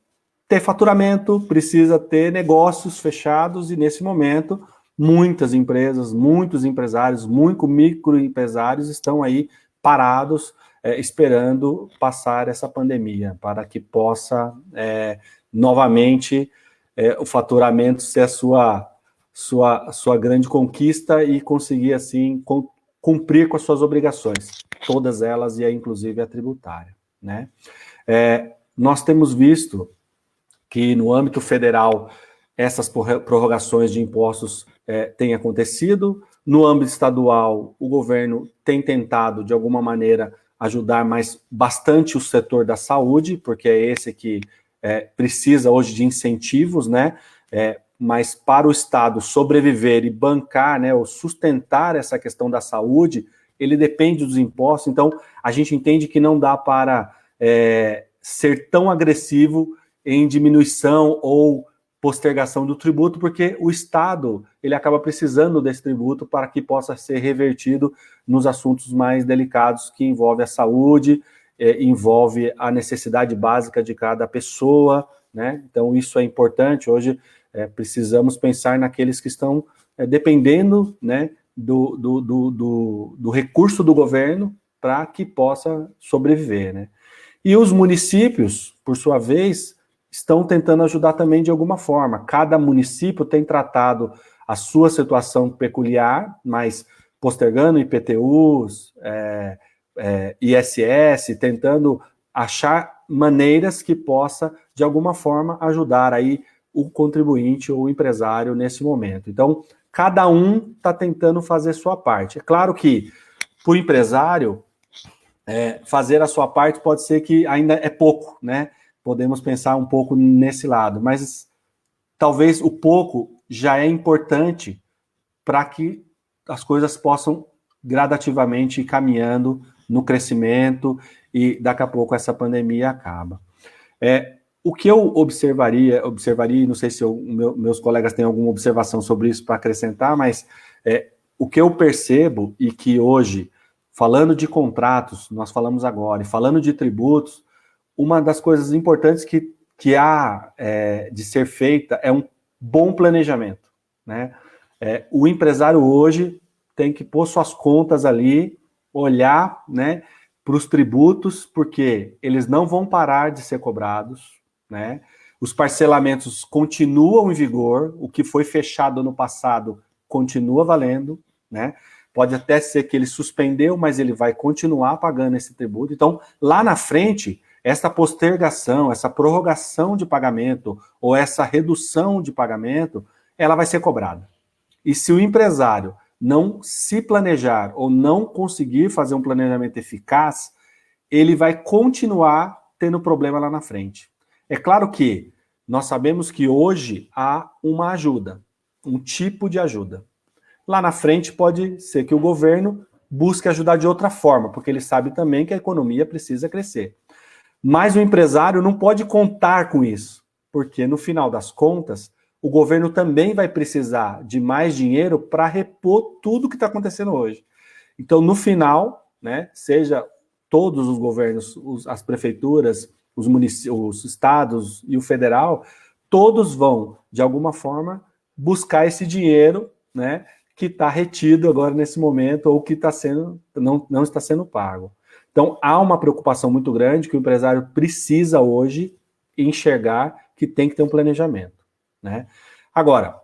ter faturamento, precisa ter negócios fechados, e nesse momento muitas empresas, muitos empresários, muitos microempresários estão aí parados, esperando passar essa pandemia, para que possa novamente o faturamento ser a sua grande conquista e conseguir assim cumprir com as suas obrigações, todas elas, e inclusive a tributária, né? Nós temos visto que no âmbito federal essas prorrogações de impostos têm acontecido. No âmbito estadual, o governo tem tentado, de alguma maneira, ajudar bastante o setor da saúde, porque é esse que precisa hoje de incentivos, né? Mas para o Estado sobreviver e bancar, né, ou sustentar essa questão da saúde, ele depende dos impostos. Então, a gente entende que não dá para ser tão agressivo em diminuição ou postergação do tributo, porque o Estado ele acaba precisando desse tributo para que possa ser revertido nos assuntos mais delicados que envolvem a saúde, envolve a necessidade básica de cada pessoa, né? Então isso é importante. Hoje precisamos pensar naqueles que estão dependendo, né, do recurso do governo para que possa sobreviver, né? E os municípios, por sua vez, estão tentando ajudar também de alguma forma. Cada município tem tratado a sua situação peculiar, mas postergando IPTUs, ISS, tentando achar maneiras que possa, de alguma forma, ajudar aí o contribuinte ou o empresário nesse momento. Então, cada um está tentando fazer sua parte. É claro que, para o empresário, fazer a sua parte pode ser que ainda é pouco, né? Podemos pensar um pouco nesse lado, mas talvez o pouco já é importante para que as coisas possam gradativamente ir caminhando no crescimento e daqui a pouco essa pandemia acaba. O que eu observaria, não sei se meus colegas têm alguma observação sobre isso para acrescentar, mas o que eu percebo e que hoje, falando de contratos, nós falamos agora, e falando de tributos, uma das coisas importantes que há de ser feita é um bom planejamento, né? O empresário hoje tem que pôr suas contas ali, olhar, né, para os tributos, porque eles não vão parar de ser cobrados, né? Os parcelamentos continuam em vigor, o que foi fechado no passado continua valendo, né? Pode até ser que ele suspendeu, mas ele vai continuar pagando esse tributo. Então, lá na frente, essa postergação, essa prorrogação de pagamento ou essa redução de pagamento, ela vai ser cobrada. E se o empresário não se planejar ou não conseguir fazer um planejamento eficaz, ele vai continuar tendo problema lá na frente. É claro que nós sabemos que hoje há uma ajuda, um tipo de ajuda. Lá na frente pode ser que o governo busque ajudar de outra forma, porque ele sabe também que a economia precisa crescer. Mas o empresário não pode contar com isso, porque no final das contas, o governo também vai precisar de mais dinheiro para repor tudo que está acontecendo hoje. Então, no final, né, seja todos os governos, as prefeituras, os municípios, os estados e o federal, todos vão, de alguma forma, buscar esse dinheiro, né, que está retido agora nesse momento ou que não está sendo pago. Então, há uma preocupação muito grande que o empresário precisa hoje enxergar que tem que ter um planejamento, né? Agora,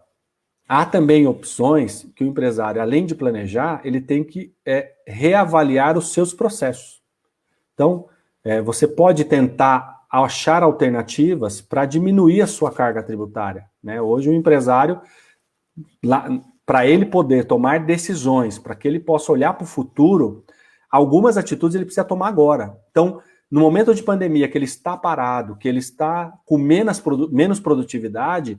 Há também opções que o empresário, além de planejar, ele tem que reavaliar os seus processos. Então, você pode tentar achar alternativas para diminuir a sua carga tributária, né? Hoje o empresário, para ele poder tomar decisões, para que ele possa olhar para o futuro, algumas atitudes ele precisa tomar agora. Então, no momento de pandemia, que ele está parado, que ele está com menos produtividade,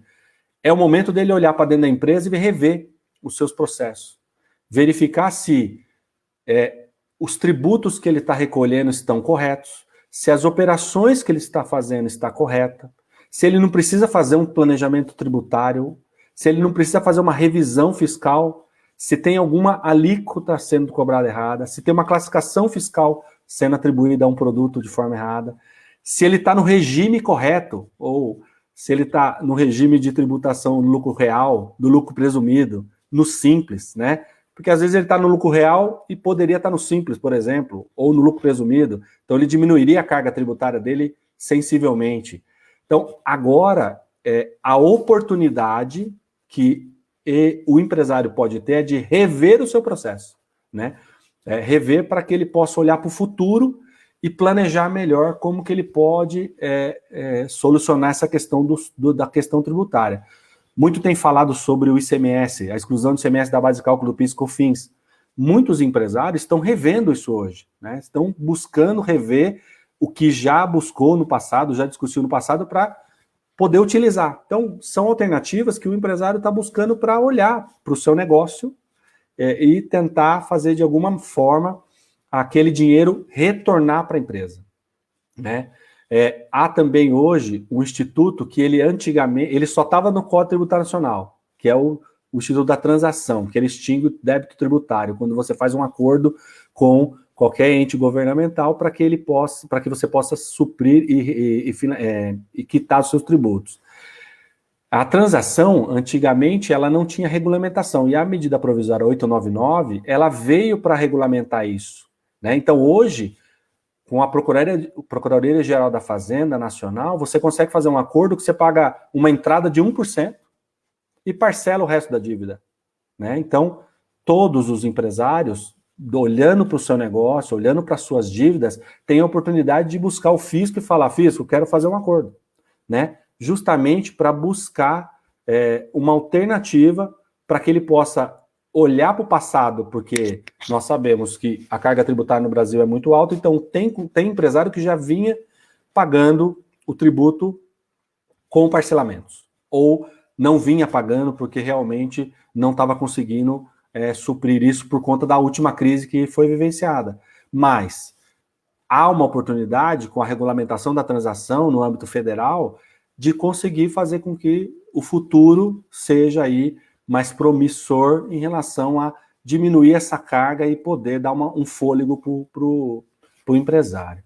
é o momento dele olhar para dentro da empresa e rever os seus processos. Verificar se os tributos que ele está recolhendo estão corretos, se as operações que ele está fazendo estão corretas, se ele não precisa fazer um planejamento tributário, se ele não precisa fazer uma revisão fiscal, se tem alguma alíquota sendo cobrada errada, se tem uma classificação fiscal sendo atribuída a um produto de forma errada, se ele está no regime correto, ou se ele está no regime de tributação do lucro real, do lucro presumido, no simples, né? Porque às vezes ele está no lucro real e poderia estar no simples, por exemplo, ou no lucro presumido. Então ele diminuiria a carga tributária dele sensivelmente. Então agora a oportunidade que o empresário pode ter é de rever o seu processo, né? Rever para que ele possa olhar para o futuro e planejar melhor como que ele pode solucionar essa questão da questão tributária. Muito tem falado sobre o ICMS, a exclusão do ICMS da base de cálculo do PIS e COFINS. Muitos empresários estão revendo isso hoje, né? Estão buscando rever o que já buscou no passado, já discutiu no passado, para poder utilizar. Então, são alternativas que o empresário está buscando para olhar para o seu negócio e tentar fazer de alguma forma aquele dinheiro retornar para a empresa, né? Há também hoje um instituto que ele antigamente, ele só estava no Código Tributário Nacional, que é o Instituto da Transação, que ele extingue o débito tributário, quando você faz um acordo com qualquer ente governamental para que você possa suprir e quitar os seus tributos. A transação, antigamente, ela não tinha regulamentação, e a medida provisória 899, ela veio para regulamentar isso, né? Então, hoje, com a Procuradoria-Geral da Fazenda Nacional, você consegue fazer um acordo que você paga uma entrada de 1% e parcela o resto da dívida, né? Então, todos os empresários, olhando para o seu negócio, olhando para as suas dívidas, têm a oportunidade de buscar o fisco e falar: fisco, quero fazer um acordo, né? Justamente para buscar uma alternativa para que ele possa olhar para o passado, porque nós sabemos que a carga tributária no Brasil é muito alta, então tem empresário que já vinha pagando o tributo com parcelamentos, ou não vinha pagando porque realmente não estava conseguindo suprir isso por conta da última crise que foi vivenciada. Mas há uma oportunidade, com a regulamentação da transação no âmbito federal, de conseguir fazer com que o futuro seja aí mais promissor em relação a diminuir essa carga e poder dar um fôlego para o empresário.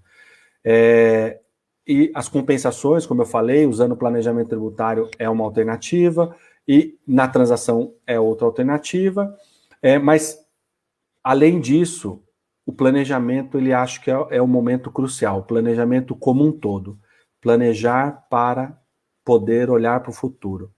E as compensações, como eu falei, usando o planejamento tributário é uma alternativa, e na transação é outra alternativa, mas, além disso, o planejamento, ele acho que é um momento crucial, o planejamento como um todo, planejar para poder olhar para o futuro.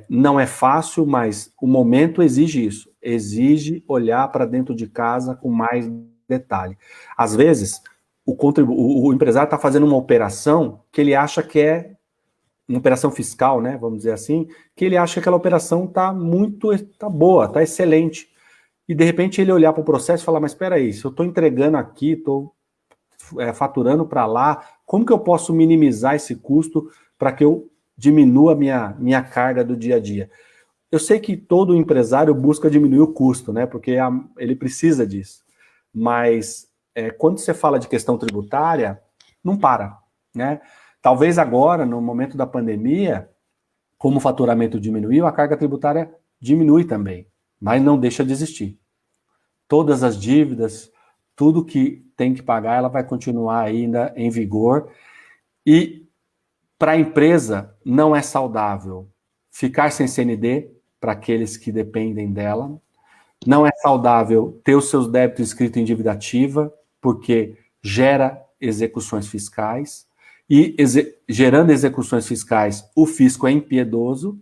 Não é fácil, mas o momento exige isso, exige olhar para dentro de casa com mais detalhe. Às vezes, o empresário está fazendo uma operação que ele acha que é uma operação fiscal, né, vamos dizer assim, que ele acha que aquela operação está boa, está excelente. E, de repente, ele olhar para o processo e falar: mas espera aí, se eu estou entregando aqui, estou faturando para lá, como que eu posso minimizar esse custo para que eu diminua a minha carga do dia a dia? Eu sei que todo empresário busca diminuir o custo, né, porque ele precisa disso. Mas quando você fala de questão tributária, não para, né? Talvez agora, no momento da pandemia, como o faturamento diminuiu, a carga tributária diminui também, mas não deixa de existir. Todas as dívidas, tudo que tem que pagar, ela vai continuar ainda em vigor. E para a empresa não é saudável ficar sem CND para aqueles que dependem dela. Não é saudável ter os seus débitos inscritos em dívida ativa, porque gera execuções fiscais. E gerando execuções fiscais, o fisco é impiedoso,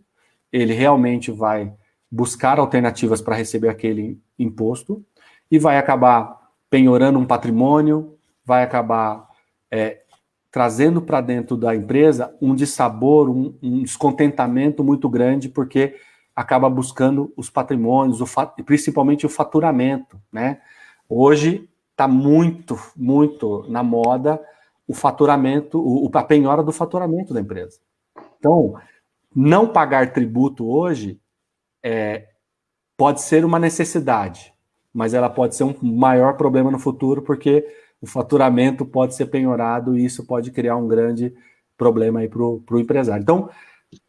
ele realmente vai buscar alternativas para receber aquele imposto e vai acabar penhorando um patrimônio, vai acabar trazendo para dentro da empresa um dissabor, um descontentamento muito grande, porque acaba buscando os patrimônios, principalmente o faturamento, né? Hoje está muito na moda o faturamento, a penhora do faturamento da empresa. Então, não pagar tributo hoje pode ser uma necessidade, mas ela pode ser um maior problema no futuro, porque o faturamento pode ser penhorado e isso pode criar um grande problema aí para o empresário. Então,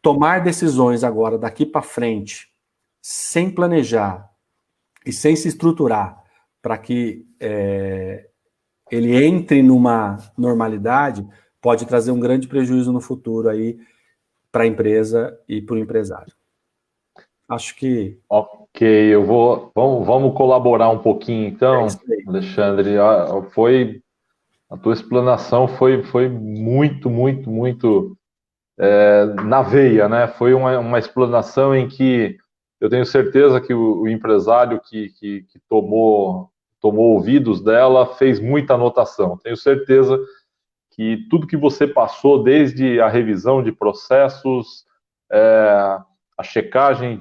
tomar decisões agora, daqui para frente, sem planejar e sem se estruturar para que ele entre numa normalidade, pode trazer um grande prejuízo no futuro aí para a empresa e para o empresário. Acho que... Ok, vamos colaborar um pouquinho então, Alexandre. A tua explanação foi muito na veia, né? Foi uma explanação em que eu tenho certeza que o empresário que tomou ouvidos dela fez muita anotação. Tenho certeza que tudo que você passou, desde a revisão de processos, a checagem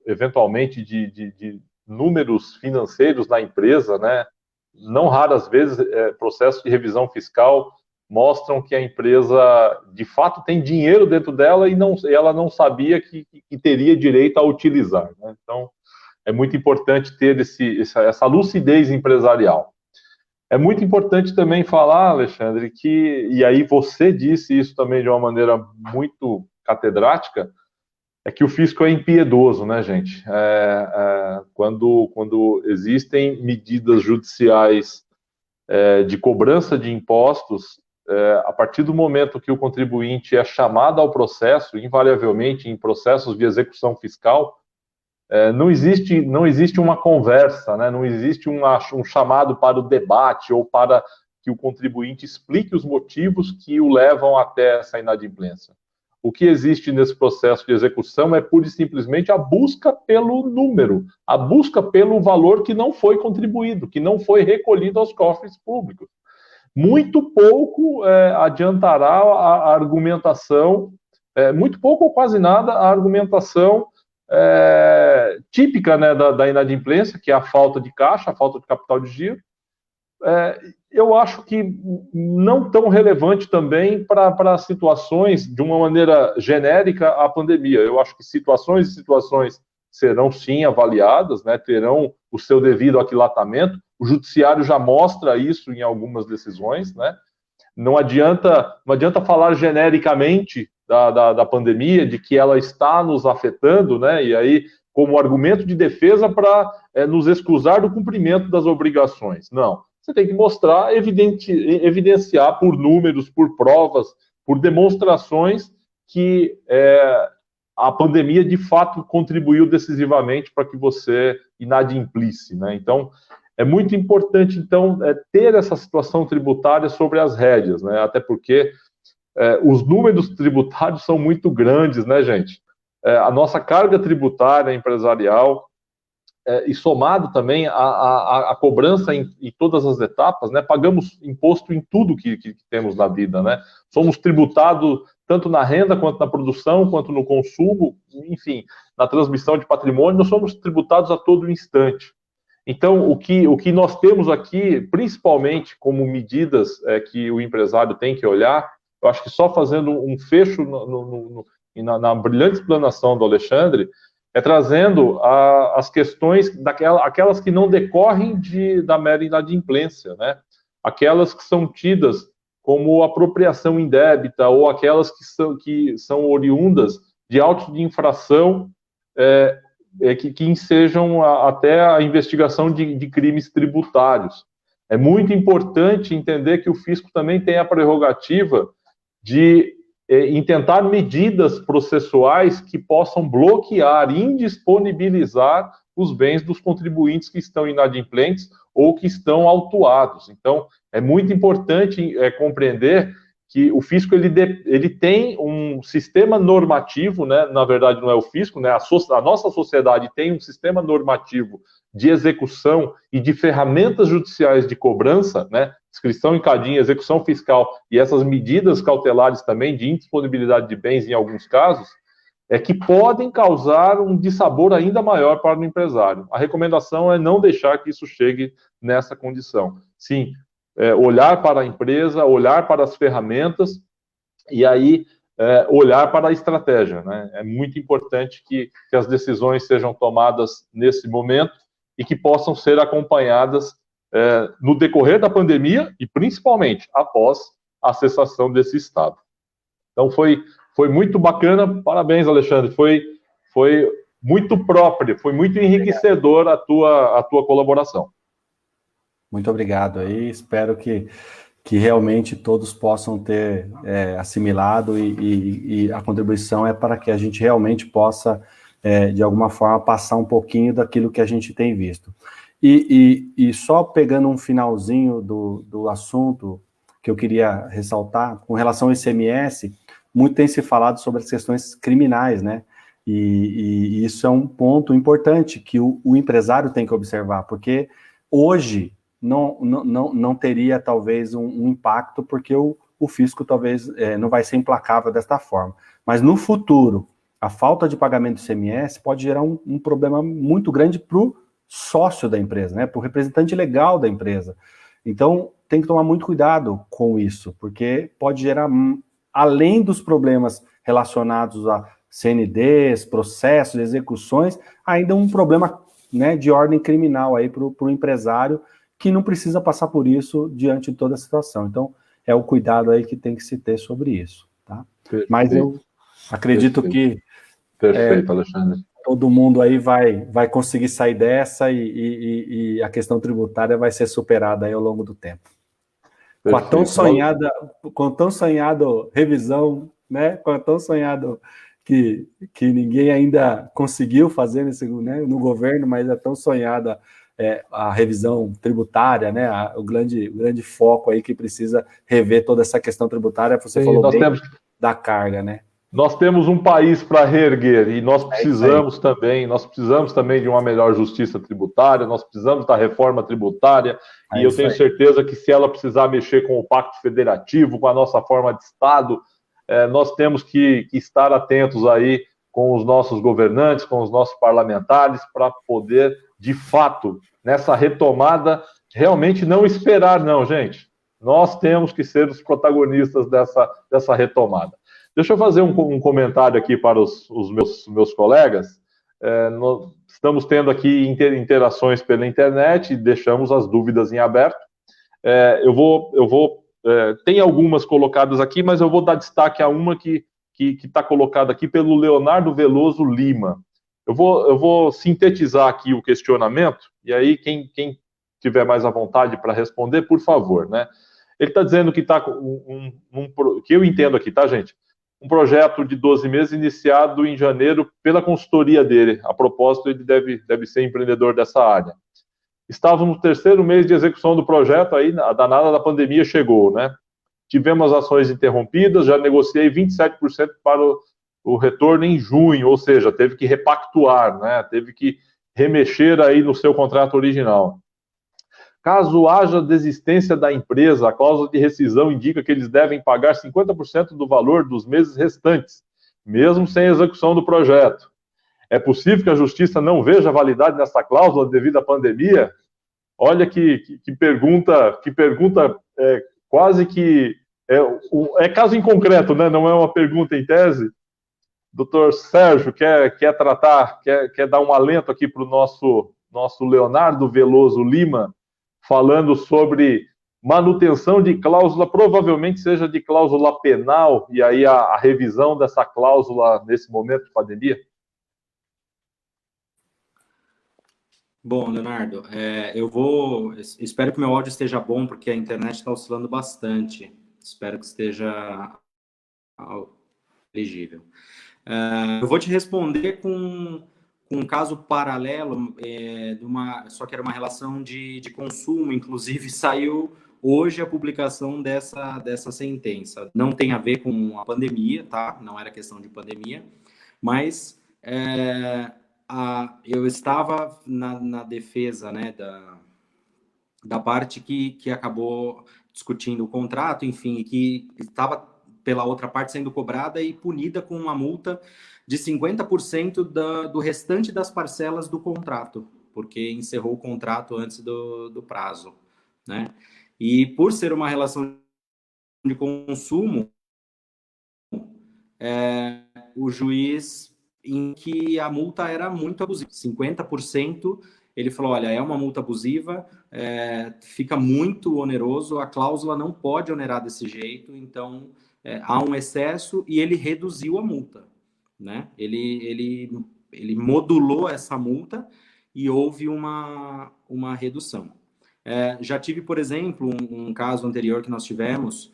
eventualmente de números financeiros na empresa, né? Não raras vezes processos de revisão fiscal mostram que a empresa de fato tem dinheiro dentro dela e ela não sabia que teria direito a utilizar, né? Então é muito importante ter essa lucidez empresarial. É muito importante também falar, Alexandre, e aí você disse isso também de uma maneira muito catedrática, que o fisco é impiedoso, né, gente? Quando existem medidas judiciais de cobrança de impostos, a partir do momento que o contribuinte é chamado ao processo, invariavelmente em processos de execução fiscal, não existe uma conversa, né? Não existe um chamado para o debate ou para que o contribuinte explique os motivos que o levam até essa inadimplência. O que existe nesse processo de execução é pura e simplesmente a busca pelo número, a busca pelo valor que não foi contribuído, que não foi recolhido aos cofres públicos. Muito pouco adiantará a argumentação, muito pouco ou quase nada a argumentação típica, né, da inadimplência, que é a falta de caixa, a falta de capital de giro. Eu acho que não tão relevante também para situações, de uma maneira genérica, a pandemia. Eu acho que situações e situações serão sim avaliadas, né, terão o seu devido aquilatamento. O judiciário já mostra isso em algumas decisões, né? Não adianta falar genericamente da pandemia, de que ela está nos afetando, né? E aí, como argumento de defesa para nos excusar do cumprimento das obrigações. Não. Você tem que mostrar, evidenciar por números, por provas, por demonstrações que a pandemia de fato contribuiu decisivamente para que você inadimplisse, né? Então, é muito importante, então, ter essa situação tributária sobre as rédeas, né? Até porque os números tributários são muito grandes, né, gente? A nossa carga tributária empresarial, e somado também a cobrança em todas as etapas, né? Pagamos imposto em tudo que temos na vida, né? Somos tributados tanto na renda, quanto na produção, quanto no consumo, enfim, na transmissão de patrimônio, nós somos tributados a todo instante. Então, o que nós temos aqui, principalmente como medidas que o empresário tem que olhar, eu acho que só fazendo um fecho na brilhante explanação do Alexandre, trazendo as questões aquelas que não decorrem da mera inadimplência, né? Aquelas que são tidas como apropriação indébita ou aquelas que são oriundas de autos de infração que ensejam até a investigação de crimes tributários. É muito importante entender que o fisco também tem a prerrogativa de intentar medidas processuais que possam bloquear, indisponibilizar os bens dos contribuintes que estão inadimplentes ou que estão autuados. Então, é muito importante compreender que o fisco ele tem um sistema normativo, né? Na verdade, não é o fisco, né? A nossa sociedade tem um sistema normativo de execução e de ferramentas judiciais de cobrança, né? Inscrição em cadinho, execução fiscal e essas medidas cautelares também de indisponibilidade de bens em alguns casos, que podem causar um dissabor ainda maior para o empresário. A recomendação é não deixar que isso chegue nessa condição. Sim, olhar para a empresa, olhar para as ferramentas e aí olhar para a estratégia, né? É muito importante que as decisões sejam tomadas nesse momento e que possam ser acompanhadas no decorrer da pandemia e principalmente após a cessação desse estado. Então foi muito bacana, parabéns, Alexandre, foi muito próprio, foi muito enriquecedor a tua colaboração. Muito obrigado aí, espero que realmente todos possam ter assimilado e a contribuição é para que a gente realmente possa, de alguma forma, passar um pouquinho daquilo que a gente tem visto. E só pegando um finalzinho do assunto que eu queria ressaltar, com relação ao ICMS, muito tem se falado sobre as questões criminais, né? E isso é um ponto importante que o empresário tem que observar, porque hoje não teria talvez um impacto, porque o fisco talvez não vai ser implacável desta forma. Mas no futuro, a falta de pagamento do ICMS pode gerar um problema muito grande para o sócio da empresa, né? Para o representante legal da empresa. Então, tem que tomar muito cuidado com isso, porque pode gerar, além dos problemas relacionados a CNDs, processos, execuções, ainda um problema, né, de ordem criminal aí para o empresário, que não precisa passar por isso diante de toda a situação. Então, é o cuidado aí que tem que se ter sobre isso, tá? Perfeito. Mas eu acredito que Perfeito, Alexandre. Todo mundo aí vai conseguir sair dessa e a questão tributária vai ser superada aí ao longo do tempo. Perfeito. Com a tão sonhada revisão, né? Com a tão sonhado que ninguém ainda conseguiu fazer no governo, mas é tão sonhada a revisão tributária, né? O grande foco aí que precisa rever toda essa questão tributária. Você falou bem da carga, né? Nós temos um país para reerguer e nós precisamos também de uma melhor justiça tributária, nós precisamos da reforma tributária e eu tenho certeza que se ela precisar mexer com o Pacto Federativo, com a nossa forma de Estado, nós temos que estar atentos aí com os nossos governantes, com os nossos parlamentares, para poder, de fato, nessa retomada, realmente não esperar, não, gente. Nós temos que ser os protagonistas dessa retomada. Deixa eu fazer um comentário aqui para os meus colegas. Estamos tendo aqui interações pela internet e deixamos as dúvidas em aberto. Tem algumas colocadas aqui, mas eu vou dar destaque a uma que está colocada aqui pelo Leonardo Veloso Lima. Eu vou sintetizar aqui o questionamento, e aí quem tiver mais à vontade para responder, por favor, né? Ele está dizendo que está que eu entendo aqui, tá, gente? Um projeto de 12 meses iniciado em janeiro pela consultoria dele. A propósito, ele deve ser empreendedor dessa área. Estávamos no 3º mês de execução do projeto, aí a danada da pandemia chegou, né? Tivemos ações interrompidas, já negociei 27% para o retorno em junho, ou seja, teve que repactuar, né? Teve que remexer aí no seu contrato original. Caso haja desistência da empresa, a cláusula de rescisão indica que eles devem pagar 50% do valor dos meses restantes, mesmo sem execução do projeto. É possível que a justiça não veja validade nessa cláusula devido à pandemia? Olha que pergunta quase que... É caso em concreto, né? Não é uma pergunta em tese. Doutor Sérgio, quer dar um alento aqui para o nosso Leonardo Veloso Lima, falando sobre manutenção de cláusula, provavelmente seja de cláusula penal, e aí a revisão dessa cláusula nesse momento de pandemia? Bom, Leonardo, espero que meu áudio esteja bom, porque a internet está oscilando bastante. Espero que esteja legível. Eu vou te responder com um caso paralelo, só que era uma relação de consumo, inclusive saiu hoje a publicação dessa sentença. Não tem a ver com a pandemia, tá? Não era questão de pandemia, mas eu estava na defesa, né, da parte que acabou discutindo o contrato, enfim, e que estava pela outra parte sendo cobrada e punida com uma multa de 50% do restante das parcelas do contrato, porque encerrou o contrato antes do prazo, né? E por ser uma relação de consumo, o juiz, em que a multa era muito abusiva, 50%, ele falou, olha, é uma multa abusiva, fica muito oneroso, a cláusula não pode onerar desse jeito, então há um excesso, e ele reduziu a multa, né? Ele modulou essa multa e houve uma redução. Já tive, por exemplo, um caso anterior que nós tivemos,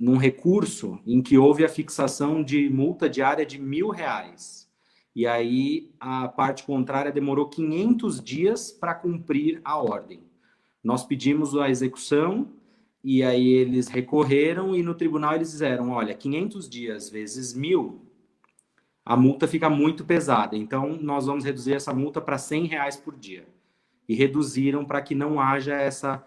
num recurso em que houve a fixação de multa diária de R$1.000. E aí a parte contrária demorou 500 dias para cumprir a ordem. Nós pedimos a execução e aí eles recorreram e no tribunal eles disseram, olha, 500 dias vezes 1.000, a multa fica muito pesada. Então nós vamos reduzir essa multa para R$100 por dia. E reduziram para que não haja essa,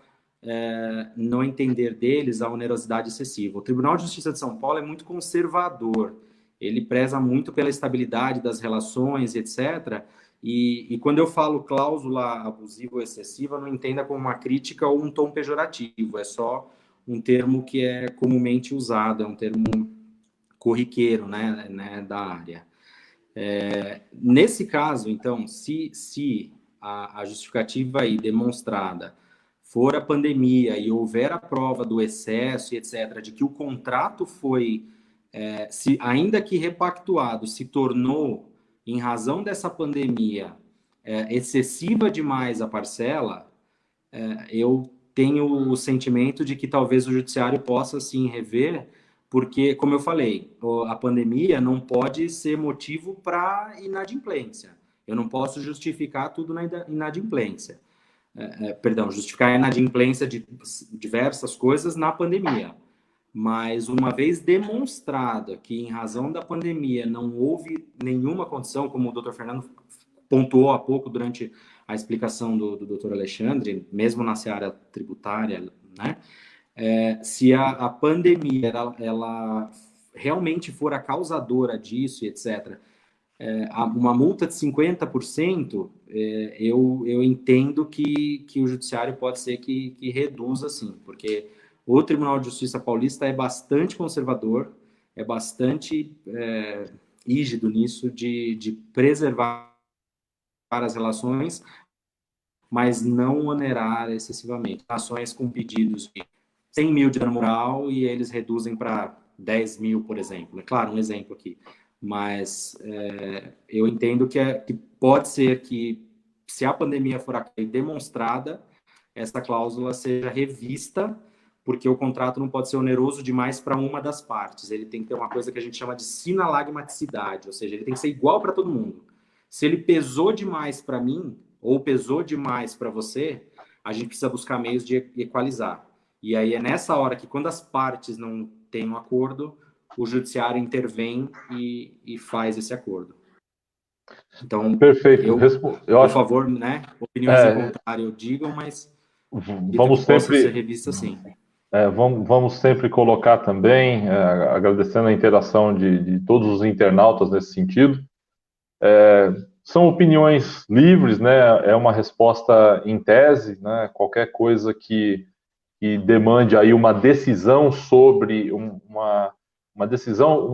no entender deles, a onerosidade excessiva. O Tribunal de Justiça de São Paulo é muito conservador, ele preza muito pela estabilidade das relações, etc. E quando eu falo cláusula abusiva ou excessiva, não entenda como uma crítica ou um tom pejorativo, é só um termo que é comumente usado, é um termo corriqueiro, né, da área. Nesse caso, então, se a justificativa aí demonstrada for a pandemia e houver a prova do excesso e etc., de que o contrato foi, ainda que repactuado, se tornou, em razão dessa pandemia, excessiva demais a parcela, eu tenho o sentimento de que talvez o judiciário possa, sim, rever, porque, como eu falei, a pandemia não pode ser motivo para inadimplência. Eu não posso justificar tudo na inadimplência. Perdão, justificar a inadimplência de diversas coisas na pandemia. Mas, uma vez demonstrada que, em razão da pandemia, não houve nenhuma condição, como o doutor Fernando pontuou há pouco durante a explicação do doutor Alexandre, mesmo na seara tributária, né? Se a pandemia ela realmente for a causadora disso, etc., uma multa de 50%, eu entendo que o judiciário pode ser que reduza, sim, porque o Tribunal de Justiça Paulista é bastante conservador, é bastante rígido nisso, de preservar as relações, mas não onerar excessivamente. Ações com pedidos de 100 mil de dano moral e eles reduzem para 10 mil, por exemplo. É claro, um exemplo aqui. Mas eu entendo que pode ser que, se a pandemia for demonstrada, essa cláusula seja revista, porque o contrato não pode ser oneroso demais para uma das partes. Ele tem que ter uma coisa que a gente chama de sinalagmaticidade, ou seja, ele tem que ser igual para todo mundo. Se ele pesou demais para mim, ou pesou demais para você, a gente precisa buscar meios de equalizar. E aí é nessa hora que, quando as partes não têm um acordo, o judiciário intervém e faz esse acordo. Então, perfeito. Eu por favor, né, opiniões em contrário digam, mas vamos sempre ser revista, sim. Vamos sempre colocar também, agradecendo a interação de todos os internautas nesse sentido. São opiniões livres, né? É uma resposta em tese, né? Qualquer coisa que demande aí uma decisão sobre uma decisão,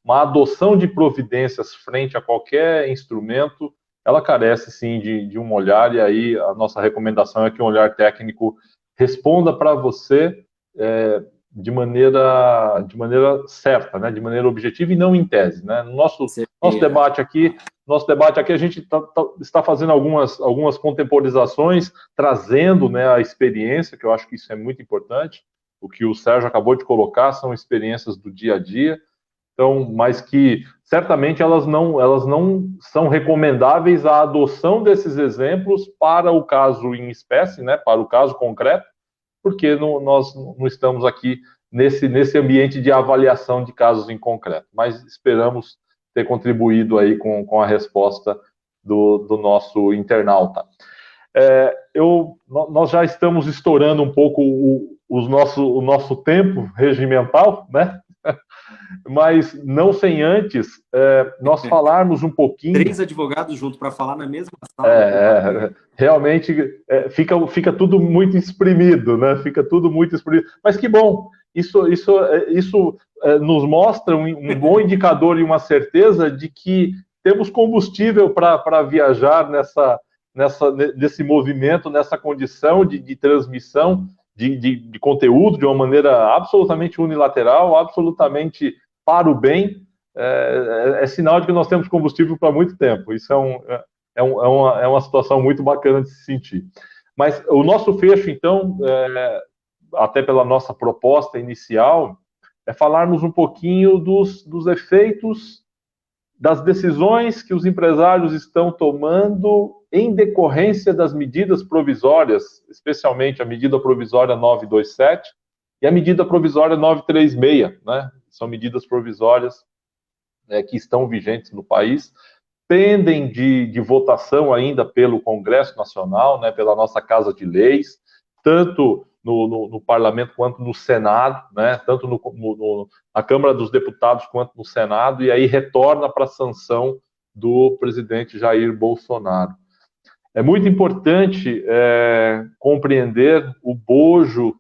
uma adoção de providências frente a qualquer instrumento, ela carece sim de um olhar, e aí a nossa recomendação é que um olhar técnico responda para você de maneira certa, né? De maneira objetiva e não em tese, né? No nosso debate aqui, a gente está fazendo algumas contemporizações, trazendo, né, a experiência, que eu acho que isso é muito importante. O que o Sérgio acabou de colocar são experiências do dia a dia, então, mas que certamente elas não são recomendáveis a adoção desses exemplos para o caso em espécie, né, para o caso concreto, porque nós não estamos aqui nesse ambiente de avaliação de casos em concreto, mas esperamos ter contribuído aí com a resposta do nosso internauta. Nós já estamos estourando um pouco o nosso tempo regimental, né? Mas não sem antes nós falarmos um pouquinho... 3 advogados juntos para falar na mesma sala. Realmente fica tudo muito exprimido, né? Fica tudo muito exprimido. Mas que bom, isso nos mostra um bom indicador e uma certeza de que temos combustível para viajar nesse movimento, nessa condição de transmissão de conteúdo de uma maneira absolutamente unilateral, absolutamente para o bem. É sinal de que nós temos combustível para muito tempo. Isso é uma situação muito bacana de se sentir. Mas o nosso fecho, então, até pela nossa proposta inicial, é falarmos um pouquinho dos efeitos das decisões que os empresários estão tomando em decorrência das medidas provisórias, especialmente a medida provisória 927 e a medida provisória 936, né? São medidas provisórias que estão vigentes no país, pendem de votação ainda pelo Congresso Nacional, né, pela nossa Casa de Leis, tanto no Parlamento quanto no Senado, né, tanto na Câmara dos Deputados quanto no Senado, e aí retorna para a sanção do presidente Jair Bolsonaro. É muito importante compreender o bojo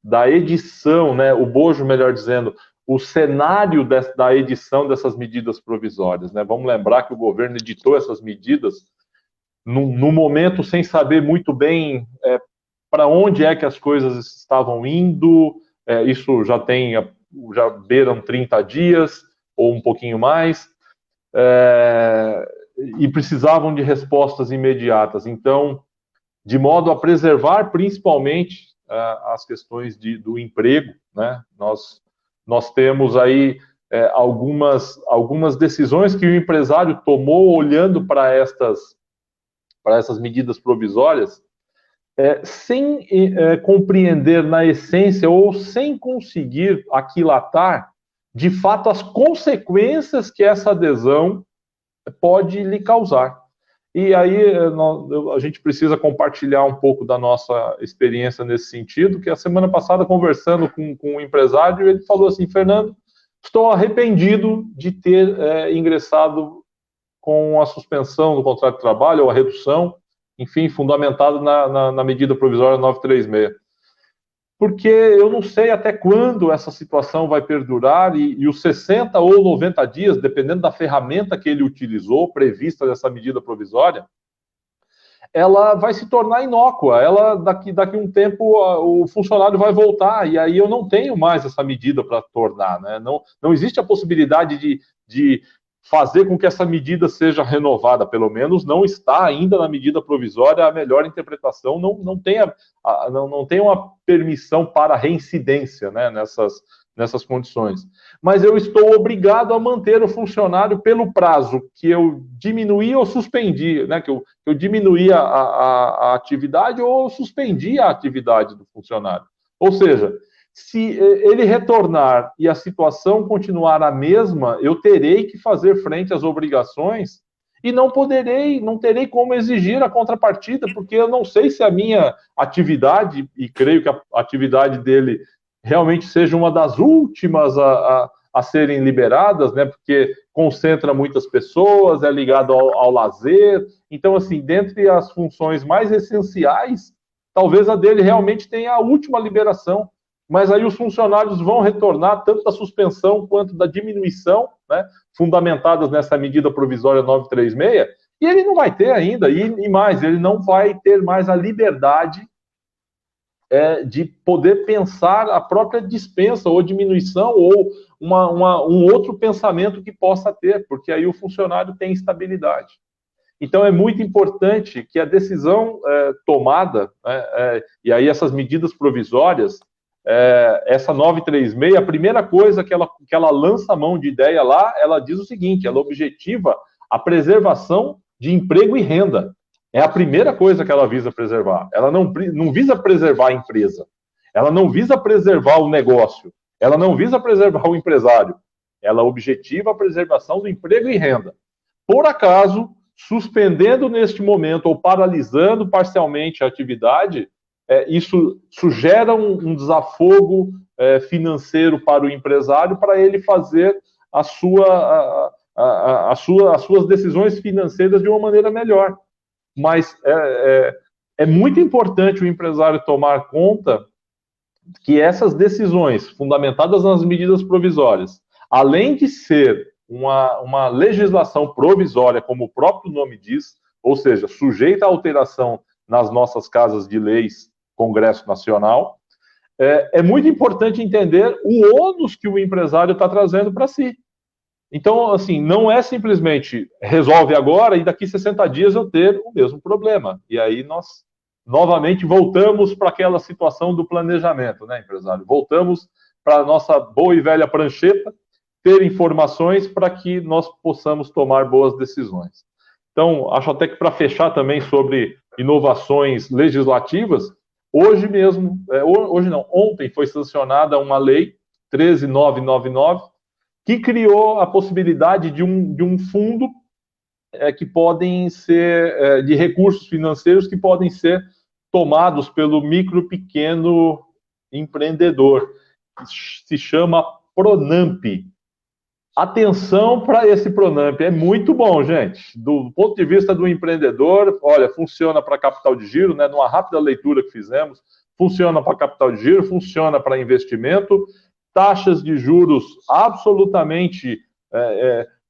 da edição, né, o bojo, melhor dizendo, o cenário da edição dessas medidas provisórias, né? Vamos lembrar que o governo editou essas medidas no momento sem saber muito bem para onde é que as coisas estavam indo. Isso já beiram 30 dias, ou um pouquinho mais, e precisavam de respostas imediatas. Então, de modo a preservar principalmente as questões do emprego, né? Nós temos aí algumas decisões que o empresário tomou olhando para essas medidas provisórias, sem compreender na essência ou sem conseguir aquilatar, de fato, as consequências que essa adesão pode lhe causar. E aí a gente precisa compartilhar um pouco da nossa experiência nesse sentido, que a semana passada, conversando com um empresário, ele falou assim: Fernando, estou arrependido de ter ingressado com a suspensão do contrato de trabalho, ou a redução, enfim, fundamentado na medida provisória 936. Porque eu não sei até quando essa situação vai perdurar, e os 60 ou 90 dias, dependendo da ferramenta que ele utilizou, prevista dessa medida provisória, ela vai se tornar inócua. Daqui um tempo, o funcionário vai voltar, e aí eu não tenho mais essa medida para tornar, né? Não existe a possibilidade de fazer com que essa medida seja renovada, pelo menos não está ainda na medida provisória a melhor interpretação, não tem uma permissão para reincidência, né, nessas condições. Mas eu estou obrigado a manter o funcionário pelo prazo que eu diminuí ou suspendi, né, que eu diminuí a atividade ou suspendi a atividade do funcionário. Ou seja, se ele retornar e a situação continuar a mesma, eu terei que fazer frente às obrigações e não terei como exigir a contrapartida, porque eu não sei se a minha atividade, e creio que a atividade dele realmente seja uma das últimas a serem liberadas, né, porque concentra muitas pessoas, é ligado ao lazer. Então, assim, dentre as funções mais essenciais, talvez a dele realmente tenha a última liberação. Mas aí os funcionários vão retornar tanto da suspensão quanto da diminuição, né, fundamentadas nessa medida provisória 936, e ele não vai ter ainda, e mais, ele não vai ter mais a liberdade de poder pensar a própria dispensa ou diminuição ou um outro pensamento que possa ter, porque aí o funcionário tem estabilidade. Então é muito importante que a decisão tomada, e aí essas medidas provisórias, essa 936, a primeira coisa que ela lança a mão de ideia lá, ela diz o seguinte: ela objetiva a preservação de emprego e renda. É a primeira coisa que ela visa preservar. Ela não visa preservar a empresa. Ela não visa preservar o negócio. Ela não visa preservar o empresário. Ela objetiva a preservação do emprego e renda. Por acaso, suspendendo neste momento ou paralisando parcialmente a atividade, isso gera um desafogo financeiro para o empresário, para ele fazer as suas decisões financeiras de uma maneira melhor. Mas é muito importante o empresário tomar conta que essas decisões, fundamentadas nas medidas provisórias, além de ser uma legislação provisória, como o próprio nome diz, ou seja, sujeita a alteração nas nossas casas de leis, Congresso Nacional, é muito importante entender o ônus que o empresário está trazendo para si. Então, assim, não é simplesmente resolve agora e daqui 60 dias eu ter o mesmo problema. E aí nós, novamente, voltamos para aquela situação do planejamento, né, empresário? Voltamos para a nossa boa e velha prancheta, ter informações para que nós possamos tomar boas decisões. Então, acho até que para fechar também sobre inovações legislativas, hoje mesmo, ontem foi sancionada uma lei 13.999, que criou a possibilidade de um fundo que podem ser, de recursos financeiros que podem ser tomados pelo micro e pequeno empreendedor, que se chama Pronamp. Atenção para esse Pronamp, é muito bom, gente. Do ponto de vista do empreendedor, olha, funciona para capital de giro, né? Numa rápida leitura que fizemos, funciona para capital de giro, funciona para investimento, taxas de juros absolutamente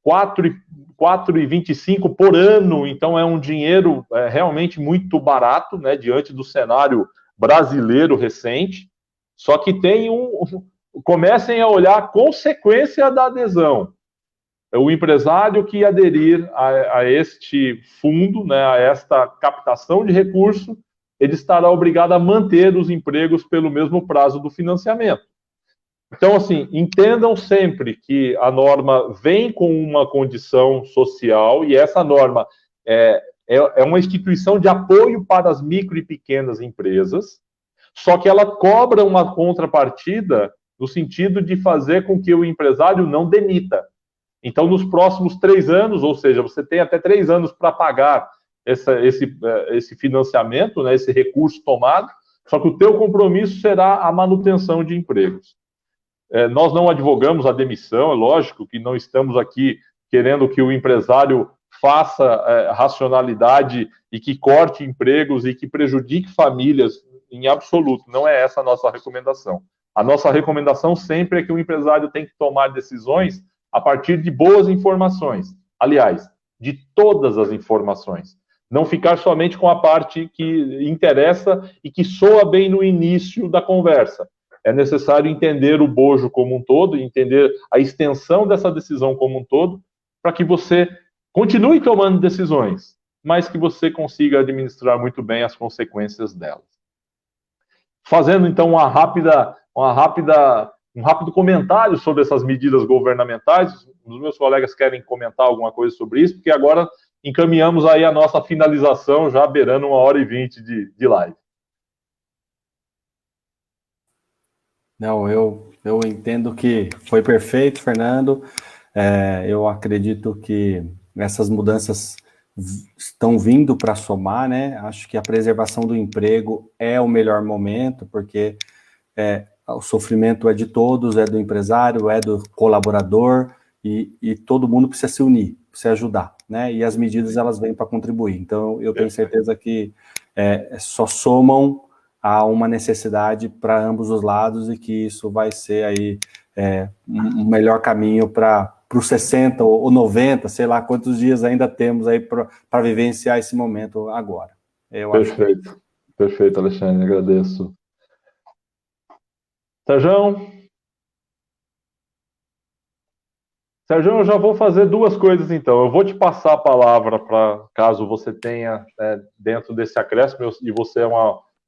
4,25 por ano, então é um dinheiro realmente muito barato, né, diante do cenário brasileiro recente, só que tem comecem a olhar a consequência da adesão. O empresário que aderir a este fundo, né, a esta captação de recurso, ele estará obrigado a manter os empregos pelo mesmo prazo do financiamento. Então, assim, entendam sempre que a norma vem com uma condição social e essa norma é uma instituição de apoio para as micro e pequenas empresas, só que ela cobra uma contrapartida no sentido de fazer com que o empresário não demita. Então, nos próximos 3 anos, ou seja, você tem até 3 anos para pagar esse financiamento, né, esse recurso tomado, só que o teu compromisso será a manutenção de empregos. Nós não advogamos a demissão, é lógico que não estamos aqui querendo que o empresário faça racionalidade e que corte empregos e que prejudique famílias em absoluto. Não é essa a nossa recomendação. A nossa recomendação sempre é que o empresário tem que tomar decisões a partir de boas informações. Aliás, de todas as informações. Não ficar somente com a parte que interessa e que soa bem no início da conversa. É necessário entender o bojo como um todo, entender a extensão dessa decisão como um todo, para que você continue tomando decisões, mas que você consiga administrar muito bem as consequências delas. Fazendo, então, um rápido comentário sobre essas medidas governamentais, os meus colegas querem comentar alguma coisa sobre isso, porque agora encaminhamos aí a nossa finalização, já beirando 1h20 de live. Não, eu entendo que foi perfeito, Fernando. Eu acredito que essas mudanças estão vindo para somar, né? Acho que a preservação do emprego é o melhor momento, porque o sofrimento é de todos, é do empresário, é do colaborador, e todo mundo precisa se unir, precisa ajudar, né? E as medidas, elas vêm para contribuir. Então, eu tenho certeza que só somam a uma necessidade para ambos os lados e que isso vai ser aí um melhor caminho para os 60 ou 90, sei lá quantos dias ainda temos aí para vivenciar esse momento agora. Perfeito, perfeito, Alexandre, agradeço. Sérgio, eu já vou fazer 2 coisas, então. Eu vou te passar a palavra para caso você tenha dentro desse acréscimo, e você é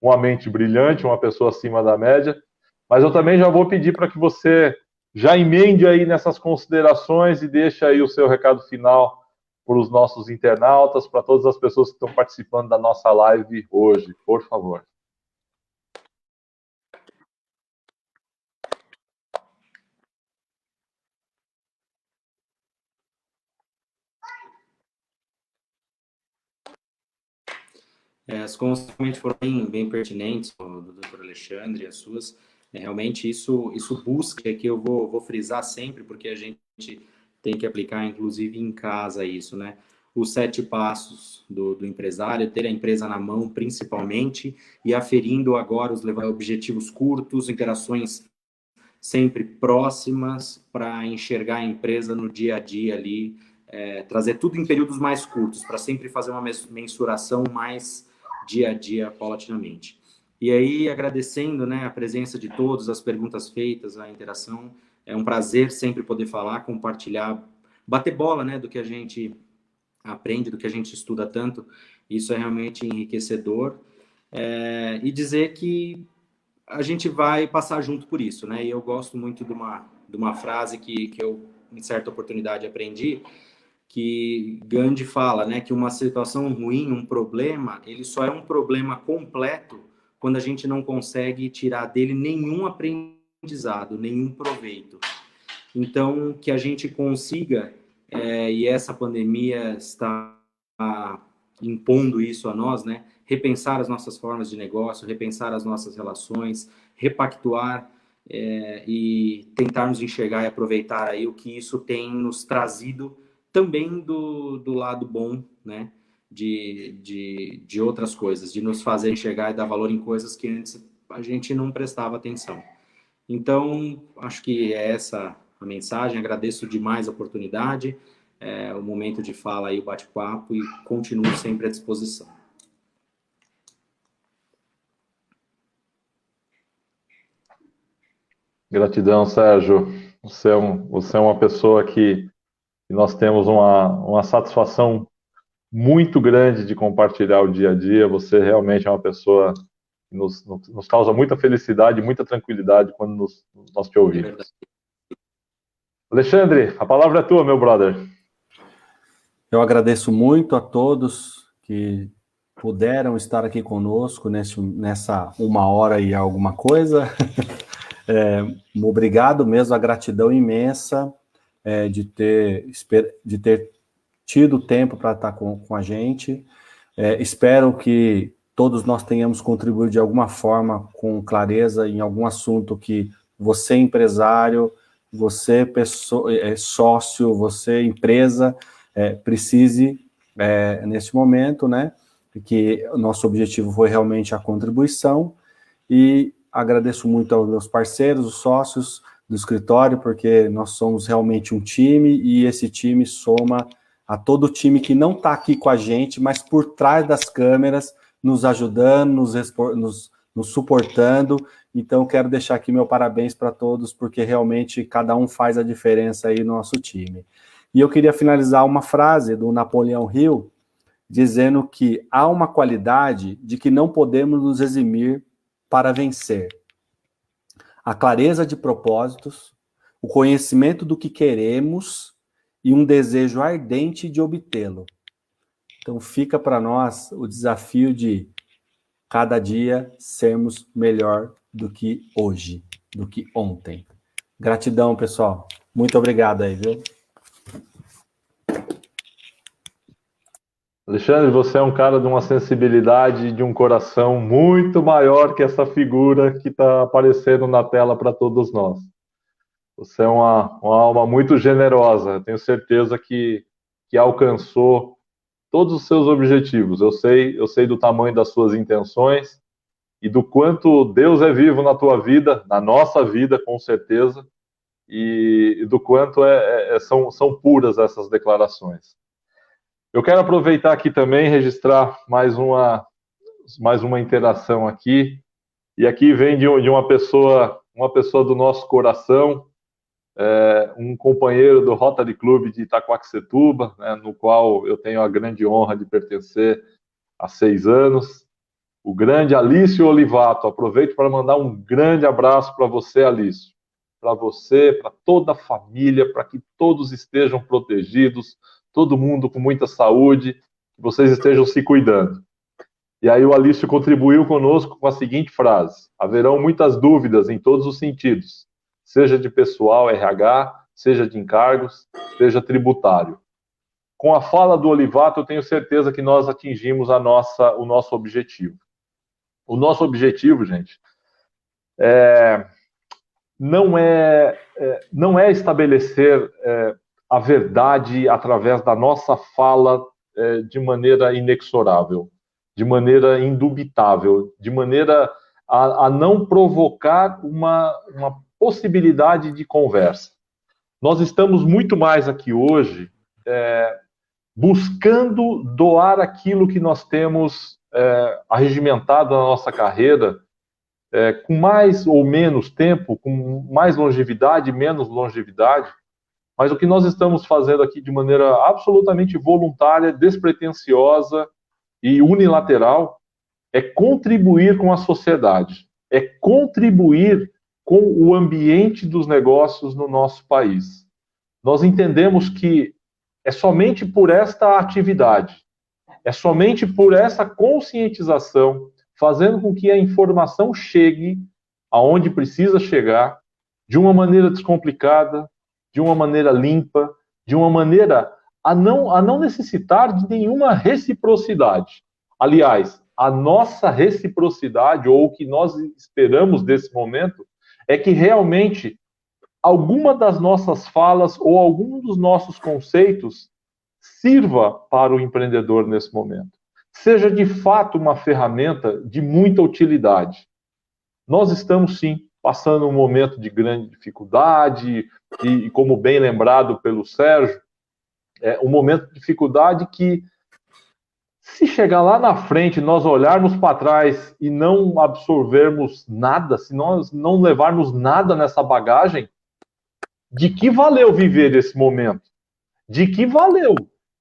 uma mente brilhante, uma pessoa acima da média, mas eu também já vou pedir para que você já emende aí nessas considerações e deixe aí o seu recado final para os nossos internautas, para todas as pessoas que estão participando da nossa live hoje, por favor. As contas realmente foram bem pertinentes, do Dr. Alexandre, as suas. Realmente isso busca, que eu vou frisar sempre, porque a gente tem que aplicar, inclusive, em casa isso, né? Os 7 passos do empresário, ter a empresa na mão, principalmente, e aferindo agora os objetivos curtos, interações sempre próximas, para enxergar a empresa no dia a dia ali, trazer tudo em períodos mais curtos, para sempre fazer uma mensuração mais dia a dia, paulatinamente. E aí, agradecendo, né, a presença de todos, as perguntas feitas, a interação, é um prazer sempre poder falar, compartilhar, bater bola, né, do que a gente aprende, do que a gente estuda tanto. Isso é realmente enriquecedor. E dizer que a gente vai passar junto por isso, né? E eu gosto muito de uma frase que eu, em certa oportunidade, aprendi, que Gandhi fala, né, que uma situação ruim, um problema, ele só é um problema completo quando a gente não consegue tirar dele nenhum aprendizado, nenhum proveito. Então, que a gente consiga, e essa pandemia está impondo isso a nós, né, repensar as nossas formas de negócio, repensar as nossas relações, repactuar, e tentarmos enxergar e aproveitar aí o que isso tem nos trazido também do lado bom, né, de outras coisas, de nos fazer enxergar e dar valor em coisas que antes a gente não prestava atenção. Então, acho que é essa a mensagem. Agradeço demais a oportunidade, o momento de fala aí, o bate-papo, e continuo sempre à disposição. Gratidão, Sérgio. Você é uma pessoa que nós temos uma satisfação muito grande de compartilhar o dia a dia. Você realmente é uma pessoa que nos causa muita felicidade, muita tranquilidade quando nós te ouvimos. Alexandre, a palavra é tua, meu brother. Eu agradeço muito a todos que puderam estar aqui conosco nessa 1h e alguma coisa. Obrigado mesmo, a gratidão imensa de ter tido tempo para estar com a gente. Espero que todos nós tenhamos contribuído de alguma forma, com clareza, em algum assunto que você, empresário, você, sócio, você, empresa, precise neste momento, né? Que o nosso objetivo foi realmente a contribuição, e agradeço muito aos meus parceiros, os sócios do escritório, porque nós somos realmente um time, e esse time soma a todo o time que não está aqui com a gente, mas por trás das câmeras, nos ajudando, nos suportando. Então, quero deixar aqui meu parabéns para todos, porque realmente cada um faz a diferença aí no nosso time. E eu queria finalizar uma frase do Napoleão Hill, dizendo que há uma qualidade de que não podemos nos eximir para vencer: a clareza de propósitos, o conhecimento do que queremos e um desejo ardente de obtê-lo. Então fica para nós o desafio de cada dia sermos melhor do que hoje, do que ontem. Gratidão, pessoal. Muito obrigado aí, viu? Alexandre, você é um cara de uma sensibilidade, de um coração muito maior que essa figura que está aparecendo na tela para todos nós. Você é uma alma muito generosa. Eu tenho certeza que alcançou todos os seus objetivos. Eu sei do tamanho das suas intenções e do quanto Deus é vivo na tua vida, na nossa vida, com certeza, e do quanto são puras essas declarações. Eu quero aproveitar aqui também e registrar mais uma interação aqui, e aqui vem de uma pessoa do nosso coração, um companheiro do Rotary Club de Itaquaquecetuba, né, no qual eu tenho a grande honra de pertencer há 6 anos, o grande Alício Olivato. Aproveito para mandar um grande abraço para você, Alício, para você, para toda a família, para que todos estejam protegidos, todo mundo com muita saúde, que vocês estejam se cuidando. E aí o Alício contribuiu conosco com a seguinte frase: haverão muitas dúvidas em todos os sentidos, seja de pessoal, RH, seja de encargos, seja tributário. Com a fala do Olivato, eu tenho certeza que nós atingimos o nosso objetivo. O nosso objetivo, gente, não é estabelecer a verdade através da nossa fala de maneira inexorável, de maneira indubitável, de maneira a não provocar uma possibilidade de conversa. Nós estamos muito mais aqui hoje buscando doar aquilo que nós temos arregimentado na nossa carreira, com mais ou menos tempo, com mais longevidade, menos longevidade, mas o que nós estamos fazendo aqui de maneira absolutamente voluntária, despretensiosa e unilateral, é contribuir com a sociedade, é contribuir com o ambiente dos negócios no nosso país. Nós entendemos que é somente por esta atividade, é somente por essa conscientização, fazendo com que a informação chegue aonde precisa chegar, de uma maneira descomplicada, de uma maneira limpa, de uma maneira a não necessitar de nenhuma reciprocidade. Aliás, a nossa reciprocidade, ou o que nós esperamos desse momento, é que realmente alguma das nossas falas ou algum dos nossos conceitos sirva para o empreendedor nesse momento. Seja de fato uma ferramenta de muita utilidade. Nós estamos, sim, passando um momento de grande dificuldade, e como bem lembrado pelo Sérgio, um momento de dificuldade que, se chegar lá na frente, nós olharmos para trás e não absorvermos nada, se nós não levarmos nada nessa bagagem, de que valeu viver esse momento? De que valeu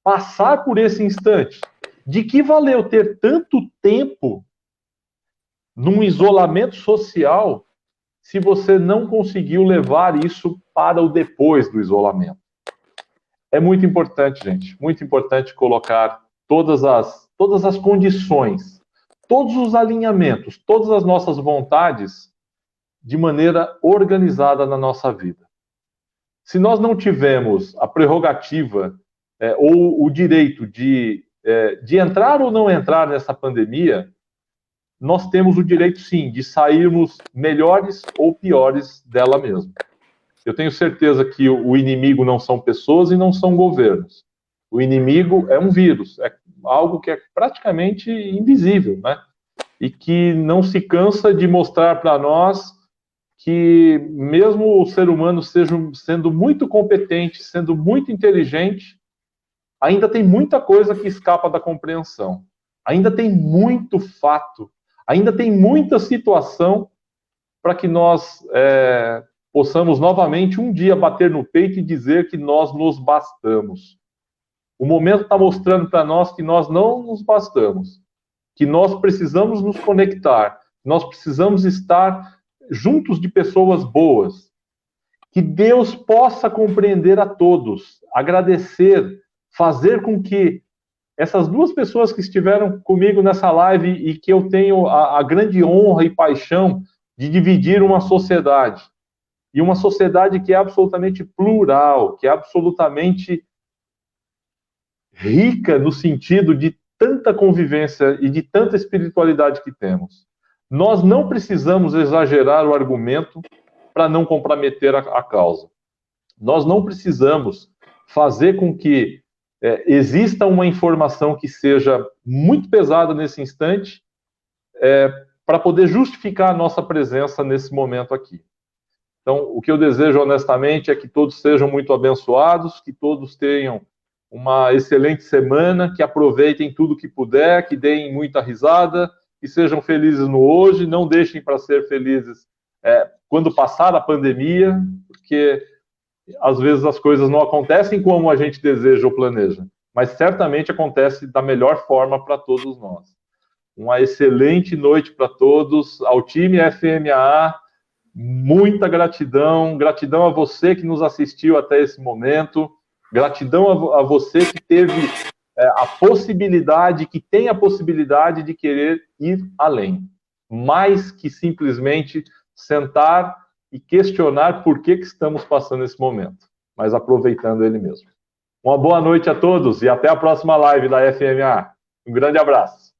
passar por esse instante? De que valeu ter tanto tempo num isolamento social se você não conseguiu levar isso para o depois do isolamento? É muito importante, gente, muito importante colocar todas as condições, todos os alinhamentos, todas as nossas vontades de maneira organizada na nossa vida. Se nós não tivermos a prerrogativa ou o direito de entrar ou não entrar nessa pandemia, nós temos o direito, sim, de sairmos melhores ou piores dela mesma. Eu tenho certeza que o inimigo não são pessoas e não são governos. O inimigo é um vírus, é algo que é praticamente invisível, né? E que não se cansa de mostrar para nós que mesmo o ser humano sendo muito competente, sendo muito inteligente, ainda tem muita coisa que escapa da compreensão. Ainda tem muito fato, ainda tem muita situação para que nós possamos novamente um dia bater no peito e dizer que nós nos bastamos. O momento está mostrando para nós que nós não nos bastamos, que nós precisamos nos conectar, nós precisamos estar juntos de pessoas boas, que Deus possa compreender a todos, agradecer, fazer com que essas duas pessoas que estiveram comigo nessa live e que eu tenho a grande honra e paixão de dividir uma sociedade, e uma sociedade que é absolutamente plural, que é absolutamente rica no sentido de tanta convivência e de tanta espiritualidade que temos. Nós não precisamos exagerar o argumento para não comprometer a causa. Nós não precisamos fazer com que exista uma informação que seja muito pesada nesse instante para poder justificar a nossa presença nesse momento aqui. Então, o que eu desejo honestamente é que todos sejam muito abençoados, que todos tenham uma excelente semana, que aproveitem tudo que puder, que deem muita risada, que sejam felizes no hoje, não deixem para ser felizes quando passar a pandemia, porque às vezes as coisas não acontecem como a gente deseja ou planeja, mas certamente acontece da melhor forma para todos nós. Uma excelente noite para todos, ao time FMAA, muita gratidão, gratidão a você que nos assistiu até esse momento, Gratidão a você que teve a possibilidade, que tem a possibilidade de querer ir além. Mais que simplesmente sentar e questionar por que estamos passando esse momento, mas aproveitando ele mesmo. Uma boa noite a todos e até a próxima live da FMA. Um grande abraço.